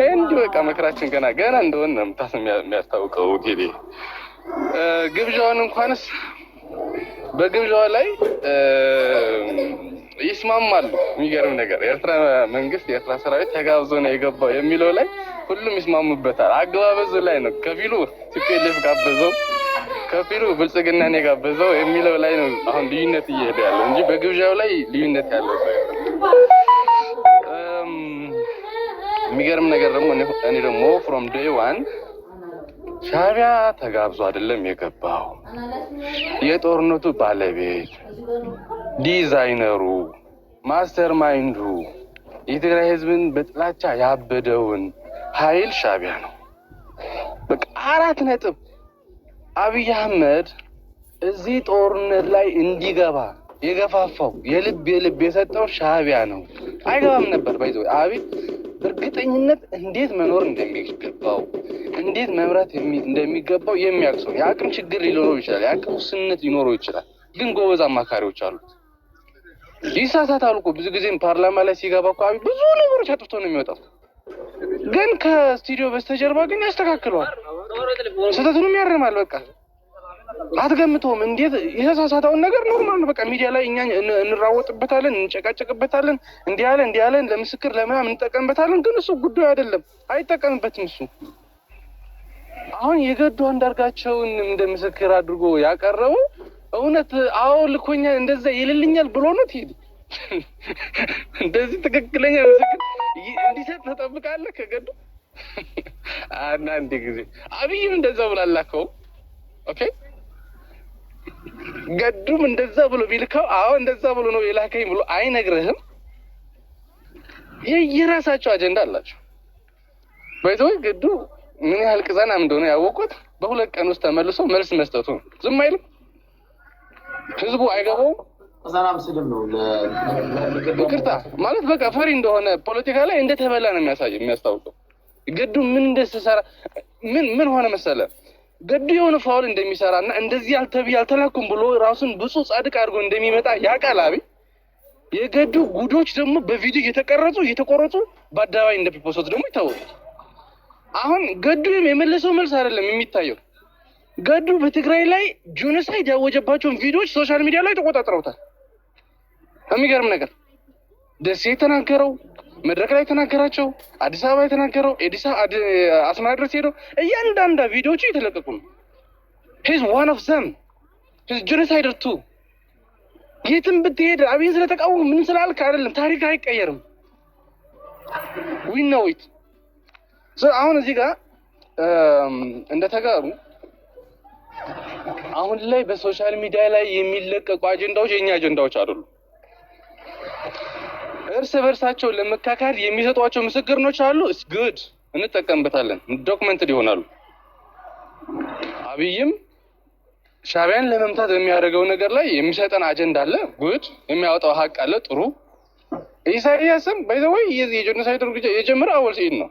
እንዲህ በቃ መከራችን ገና እንደሆነ ነው የሚያስታውቀው። ቴሌ ግብዣውን እንኳንስ በግብዣው ላይ ይስማማሉ። የሚገርም ነገር የኤርትራ መንግስት የኤርትራ ሰራዊት ተጋብዞ ነው የገባው የሚለው ላይ ሁሉም ይስማሙበታል። አገባበዙ ላይ ነው ከፊሉ ቲፒኤልኤፍ ጋበዘው፣ ከፊሉ ብልጽግናን የጋበዘው የሚለው ላይ ነው አሁን ልዩነት እየሄደ ያለው እንጂ በግብዣው ላይ ልዩነት ያለው የሚገርም ነገር ደግሞ እኔ ደግሞ ፍሮም ዴይ ዋን ሻዕቢያ ተጋብዞ አይደለም የገባው። የጦርነቱ ባለቤት ዲዛይነሩ ማስተር ማይንዱ የትግራይ ህዝብን በጥላቻ ያበደውን ኃይል ሻዕቢያ ነው። በቃ 4 ነጥብ። አብይ አህመድ እዚህ ጦርነት ላይ እንዲገባ የገፋፋው የልብ የሰጠው ሻዕቢያ ነው። አይገባም ነበር ባይዘው አብይ በእርግጠኝነት እንዴት መኖር እንደሚገባው እንዴት መምራት እንደሚገባው የሚያውቀው የአቅም ችግር ሊኖረው ይችላል፣ የአቅም ውስንነት ሊኖረው ይችላል። ግን ጎበዝ አማካሪዎች አሉት። ይሳሳታል እኮ ብዙ ጊዜ ፓርላማ ላይ ሲገባ እኮ አብይ ብዙ ነገሮች አጥፍቶ ነው የሚወጣው። ግን ከስቱዲዮ በስተጀርባ ግን ያስተካክለዋል፣ ስህተቱንም ያርማል። በቃ አትገምተውም። እንዴት የተሳሳተውን ነገር ኖርማል ነው። በቃ ሚዲያ ላይ እኛ እንራወጥበታለን፣ እንጨቃጨቅበታለን፣ እንዲህ ያለ ለምስክር ለምናምን እንጠቀምበታለን። ግን እሱ ጉዳዩ አይደለም፣ አይጠቀምበትም እሱ። አሁን የገዱ አንዳርጋቸውን እንደ ምስክር አድርጎ ያቀረበው እውነት አዎ ልኮኛ እንደዛ ይልልኛል ብሎ ነው ትሄድ እንደዚህ ትክክለኛ ምስክር እንዲሰጥ ተጠብቃለህ ከገዱ? አንድ ጊዜ አብይም እንደዛ ብላላከው ኦኬ ገዱም እንደዛ ብሎ ቢልከው አዎ እንደዛ ብሎ ነው የላከኝ ብሎ አይነግርህም። የራሳቸው አጀንዳ አላቸው። በይተው ገዱ ምን ያህል ቅዛናም እንደሆነ ያወቁት በ2 ቀን ውስጥ ተመልሶ መልስ መስጠቱ ነው። ዝም አይልም። ህዝቡ አይገባውም። ቅዛናም ስድብ ነው ይቅርታ ማለት በቃ ፈሪ እንደሆነ ፖለቲካ ላይ እንደተበላ ነው የሚያስታውቀው። ገዱ ምን እንደሰራ ምን ሆነ መሰለ ገዱ የሆነ ፋውል እንደሚሰራና እንደዚህ ያልተላኩም ብሎ ራሱን ብፁዕ ጻድቅ አድርጎ እንደሚመጣ ያውቃል አብይ። የገዱ ጉዶች ደግሞ በቪዲዮ እየተቆረጡ በአደባባይ እንደሚፖስት ደግሞ ይታወቃል። አሁን ገዱ የመለሰው መልስ አይደለም የሚታየው። ገዱ በትግራይ ላይ ጆኖሳይድ ያወጀባቸውን ቪዲዮዎች ሶሻል ሚዲያ ላይ ተቆጣጥረውታል። የሚገርም ነገር ደሴ የተናገረው መድረክ ላይ የተናገራቸው አዲስ አበባ የተናገረው አስመራ ድረስ ሄደው እያንዳንዱ ቪዲዮዎቹ የተለቀቁ ነው። ሂዝ ዋን ኦፍ ዘም ሂዝ ጆኖሳይደር ቱ የትም ብትሄድ አብይን ስለተቃወሙ ምን ስላልክ አይደለም፣ ታሪክ አይቀየርም። ዊ ኖው ኢት። አሁን እዚህ ጋር እንደተጋሩ አሁን ላይ በሶሻል ሚዲያ ላይ የሚለቀቁ አጀንዳዎች የኛ አጀንዳዎች አይደሉም። እርስ በርሳቸው ለመካካድ የሚሰጧቸው ምስክርኖች አሉ። ኢትስ ጉድ፣ እንጠቀምበታለን፣ ዶክመንትድ ይሆናሉ። አብይም ሻዕቢያን ለመምታት በሚያደርገው ነገር ላይ የሚሰጠን አጀንዳ አለ፣ ጉድ፣ የሚያወጣው ሀቅ አለ፣ ጥሩ። ኢሳያስም ባይዘወይ የጄኖሳይድ እርምጃ የጀመረው አወል ሲል ነው።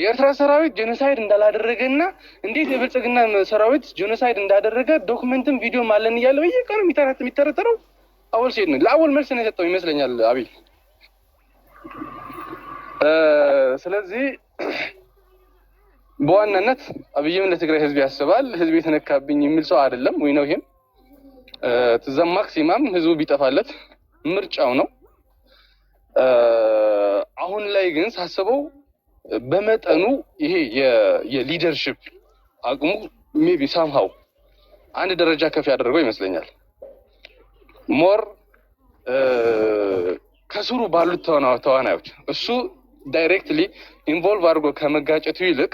የኤርትራ ሰራዊት ጄኖሳይድ እንዳላደረገና እንዴት የብልጽግና ሰራዊት ጄኖሳይድ እንዳደረገ ዶክመንትም ቪዲዮም አለን እያለ በየቀኑ የሚተረተረው አወል ሲል ነው። ለአወል መልስ ነው የሰጠው ይመስለኛል አብይ። ስለዚህ በዋናነት አብይም ለትግራይ ህዝብ ያስባል። ህዝብ የተነካብኝ የሚል ሰው አይደለም ወይ ነው። ይሄም ማክሲማም ህዝቡ ቢጠፋለት ምርጫው ነው። አሁን ላይ ግን ሳስበው በመጠኑ ይሄ የሊደርሺፕ አቅሙ ሜቢ ሳምሃው አንድ ደረጃ ከፍ ያደረገው ይመስለኛል። ሞር ከስሩ ባሉት ተዋናዮች እሱ ዳይሬክትሊ ኢንቮልቭ አድርጎ ከመጋጨቱ ይልቅ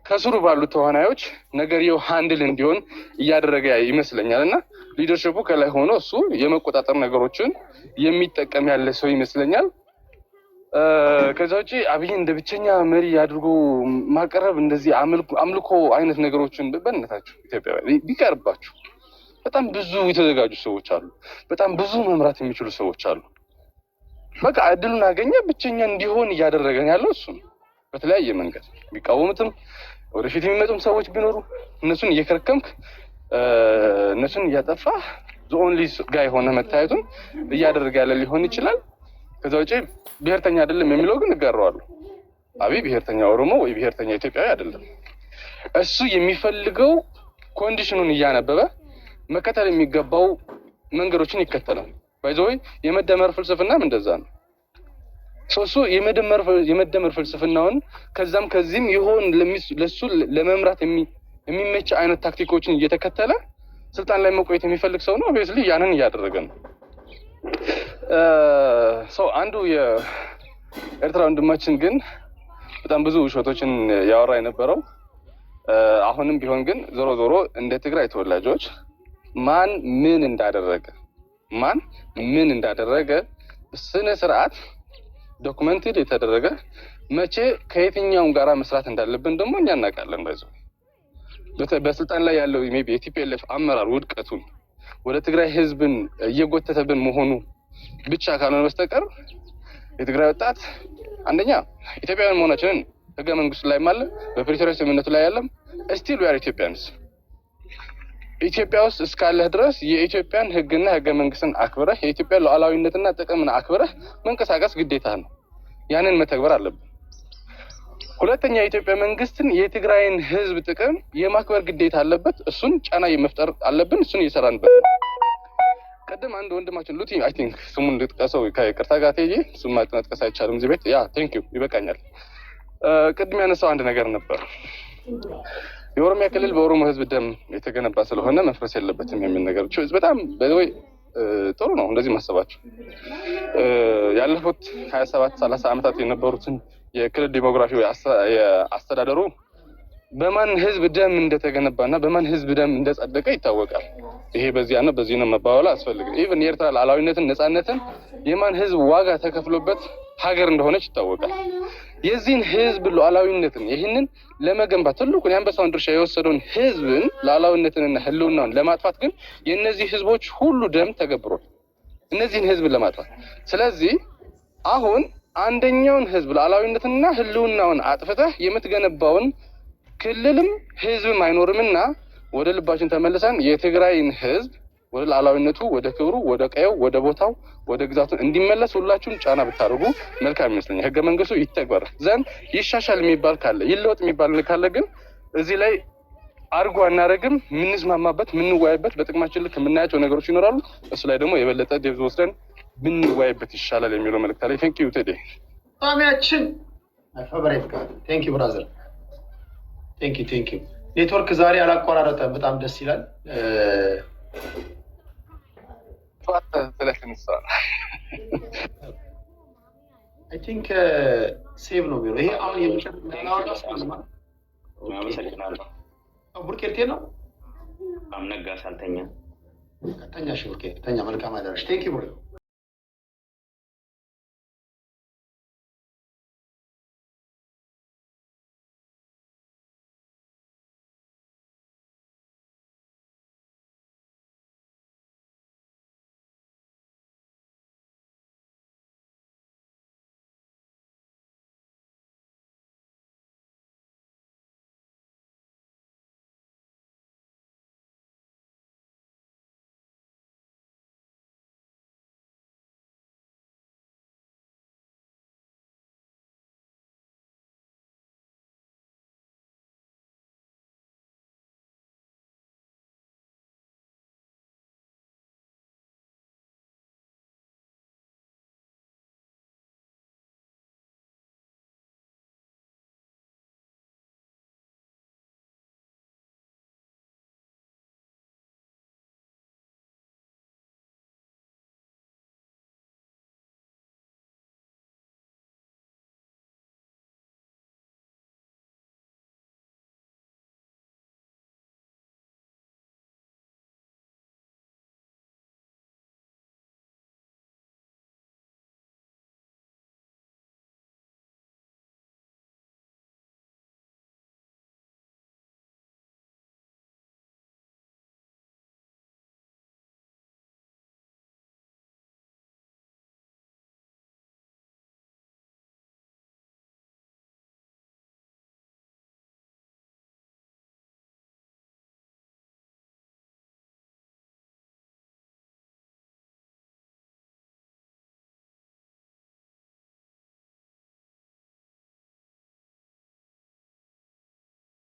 ከስሩ ባሉት ተዋናዮች ነገርየው ሃንድል እንዲሆን እያደረገ ይመስለኛል። እና ሊደርሺፑ ከላይ ሆኖ እሱ የመቆጣጠር ነገሮችን የሚጠቀም ያለ ሰው ይመስለኛል። ከዛ ውጪ አብይ እንደ ብቸኛ መሪ አድርጎ ማቀረብ እንደዚህ አምልኮ አይነት ነገሮችን በእነታችሁ ኢትዮጵያውያን ቢቀርባችሁ በጣም ብዙ የተዘጋጁ ሰዎች አሉ። በጣም ብዙ መምራት የሚችሉ ሰዎች አሉ። በቃ እድሉን አገኘ ብቸኛ እንዲሆን እያደረገን ያለው እሱ ነው። በተለያየ መንገድ ቢቃወሙትም ወደፊት የሚመጡም ሰዎች ቢኖሩ እነሱን እየከረከምክ እነሱን እያጠፋ ኦንሊ ጋይ ሆነ መታየቱን እያደረገ ያለ ሊሆን ይችላል። ከዛ ውጪ ብሔርተኛ አይደለም የሚለው ግን እጋራዋለሁ። አብይ ብሔርተኛ ኦሮሞ ወይ ብሔርተኛ ኢትዮጵያዊ አይደለም። እሱ የሚፈልገው ኮንዲሽኑን እያነበበ መከተል የሚገባው መንገዶችን ይከተላል። ባይዘይ የመደመር ፍልስፍናም እንደዛ ነው። እሱ የመደመር ፍልስፍናውን ከዛም ከዚህም ይሆን ለሱ ለመምራት የሚመች አይነት ታክቲኮችን እየተከተለ ስልጣን ላይ መቆየት የሚፈልግ ሰው ነው። ኦብቪየስሊ ያንን እያደረገ ነው። አንዱ የኤርትራ ወንድማችን ግን በጣም ብዙ ውሸቶችን ያወራ የነበረው አሁንም ቢሆን ግን ዞሮ ዞሮ እንደ ትግራይ ተወላጆች ማን ምን እንዳደረገ በስነ ስርዓት ዶክመንትድ የተደረገ መቼ ከየትኛውም ጋራ መስራት እንዳለብን ደግሞ እኛ እናውቃለን። በስልጣን ላይ ያለው ሜቢ የቲፒኤልኤፍ አመራር ውድቀቱን ወደ ትግራይ ህዝብን እየጎተተብን መሆኑ ብቻ ካልሆነ በስተቀር የትግራይ ወጣት አንደኛ ኢትዮጵያውያን መሆናችንን ህገ መንግስቱ ላይ ማለት በፕሪቶሪያ ስምምነቱ ላይ ያለም ስቲል ዊ አር ኢትዮጵያንስ። ኢትዮጵያ ውስጥ እስካለህ ድረስ የኢትዮጵያን ህግና ህገ መንግስትን አክብረህ የኢትዮጵያ ሉዓላዊነትና ጥቅምን አክብረህ መንቀሳቀስ ግዴታ ነው። ያንን መተግበር አለብን። ሁለተኛ የኢትዮጵያ መንግስትን የትግራይን ህዝብ ጥቅም የማክበር ግዴታ አለበት። እሱን ጫና የመፍጠር አለብን። እሱን እየሰራንበት ነው። ቀደም አንድ ወንድማችን ሉቲ አይ ቲንክ ስሙን ልጥቀሰው ከይቅርታ ጋር ተይዤ ስሙን መጥቀስ አይቻልም እዚህ ቤት። ያ ቴንክ ዩ ይበቃኛል። ቅድም ያነሳው አንድ ነገር ነበር። የኦሮሚያ ክልል በኦሮሞ ህዝብ ደም የተገነባ ስለሆነ መፍረስ የለበትም የሚል ነገር በጣም በወይ ጥሩ ነው እንደዚህ ማሰባቸው። ያለፉት 27-30 ዓመታት የነበሩትን የክልል ዲሞግራፊ አስተዳደሩ በማን ህዝብ ደም እንደተገነባና በማን ህዝብ ደም እንደጸደቀ ይታወቃል። ይሄ በዚህ ነው መባባል አስፈልግም። ኢቭን የኤርትራ ሉዓላዊነትን ነፃነትን የማን ህዝብ ዋጋ ተከፍሎበት ሀገር እንደሆነች ይታወቃል። የዚህን ህዝብ ሉዓላዊነትን ይህንን ለመገንባት ትልቁን የአንበሳውን ድርሻ የወሰደውን ህዝብን ሉዓላዊነትንና ህልውናውን ለማጥፋት ግን የእነዚህ ህዝቦች ሁሉ ደም ተገብሯል፣ እነዚህን ህዝብ ለማጥፋት። ስለዚህ አሁን አንደኛውን ህዝብ ሉዓላዊነትንና ህልውናውን አጥፍተህ የምትገነባውን ክልልም ህዝብም አይኖርምና ወደ ልባችን ተመልሰን የትግራይን ህዝብ ወደ ሉዓላዊነቱ፣ ወደ ክብሩ፣ ወደ ቀየው፣ ወደ ቦታው፣ ወደ ግዛቱ እንዲመለስ ሁላችሁም ጫና ብታደርጉ መልካም ይመስለኛል። ህገ መንግስቱ ይተግበር ዘንድ ይሻሻል የሚባል ካለ ይለወጥ የሚባል ካለ ግን እዚህ ላይ አርጎ አናረግም። ምንስማማበት ምንወያይበት በጥቅማችን ልክ የምናያቸው ነገሮች ይኖራሉ። እሱ ላይ ደግሞ የበለጠ ዴብዝ ወስደን ብንወያይበት ይሻላል የሚለው መልእክት አለኝ። ቴንክ ዩ ቴዲ ጣሚያችን ፌቨራይት ጋር ቴንክ ዩ ብራዘር ቴንክ ዩ ኔትወርክ ዛሬ አላቋራረጠም። በጣም ደስ ይላል። ስለተነሳ አይ ቲንክ ሴቭ ነው የሚሆነው። ይሄ አሁን አመሰግናለሁ። ቡርኬርቴ ነው አምነጋ ሳልተኛ ተኛ። እሺ ቡርኬ ተኛ። መልካም አዳርሽ። ቴንክ ዩ ብሮ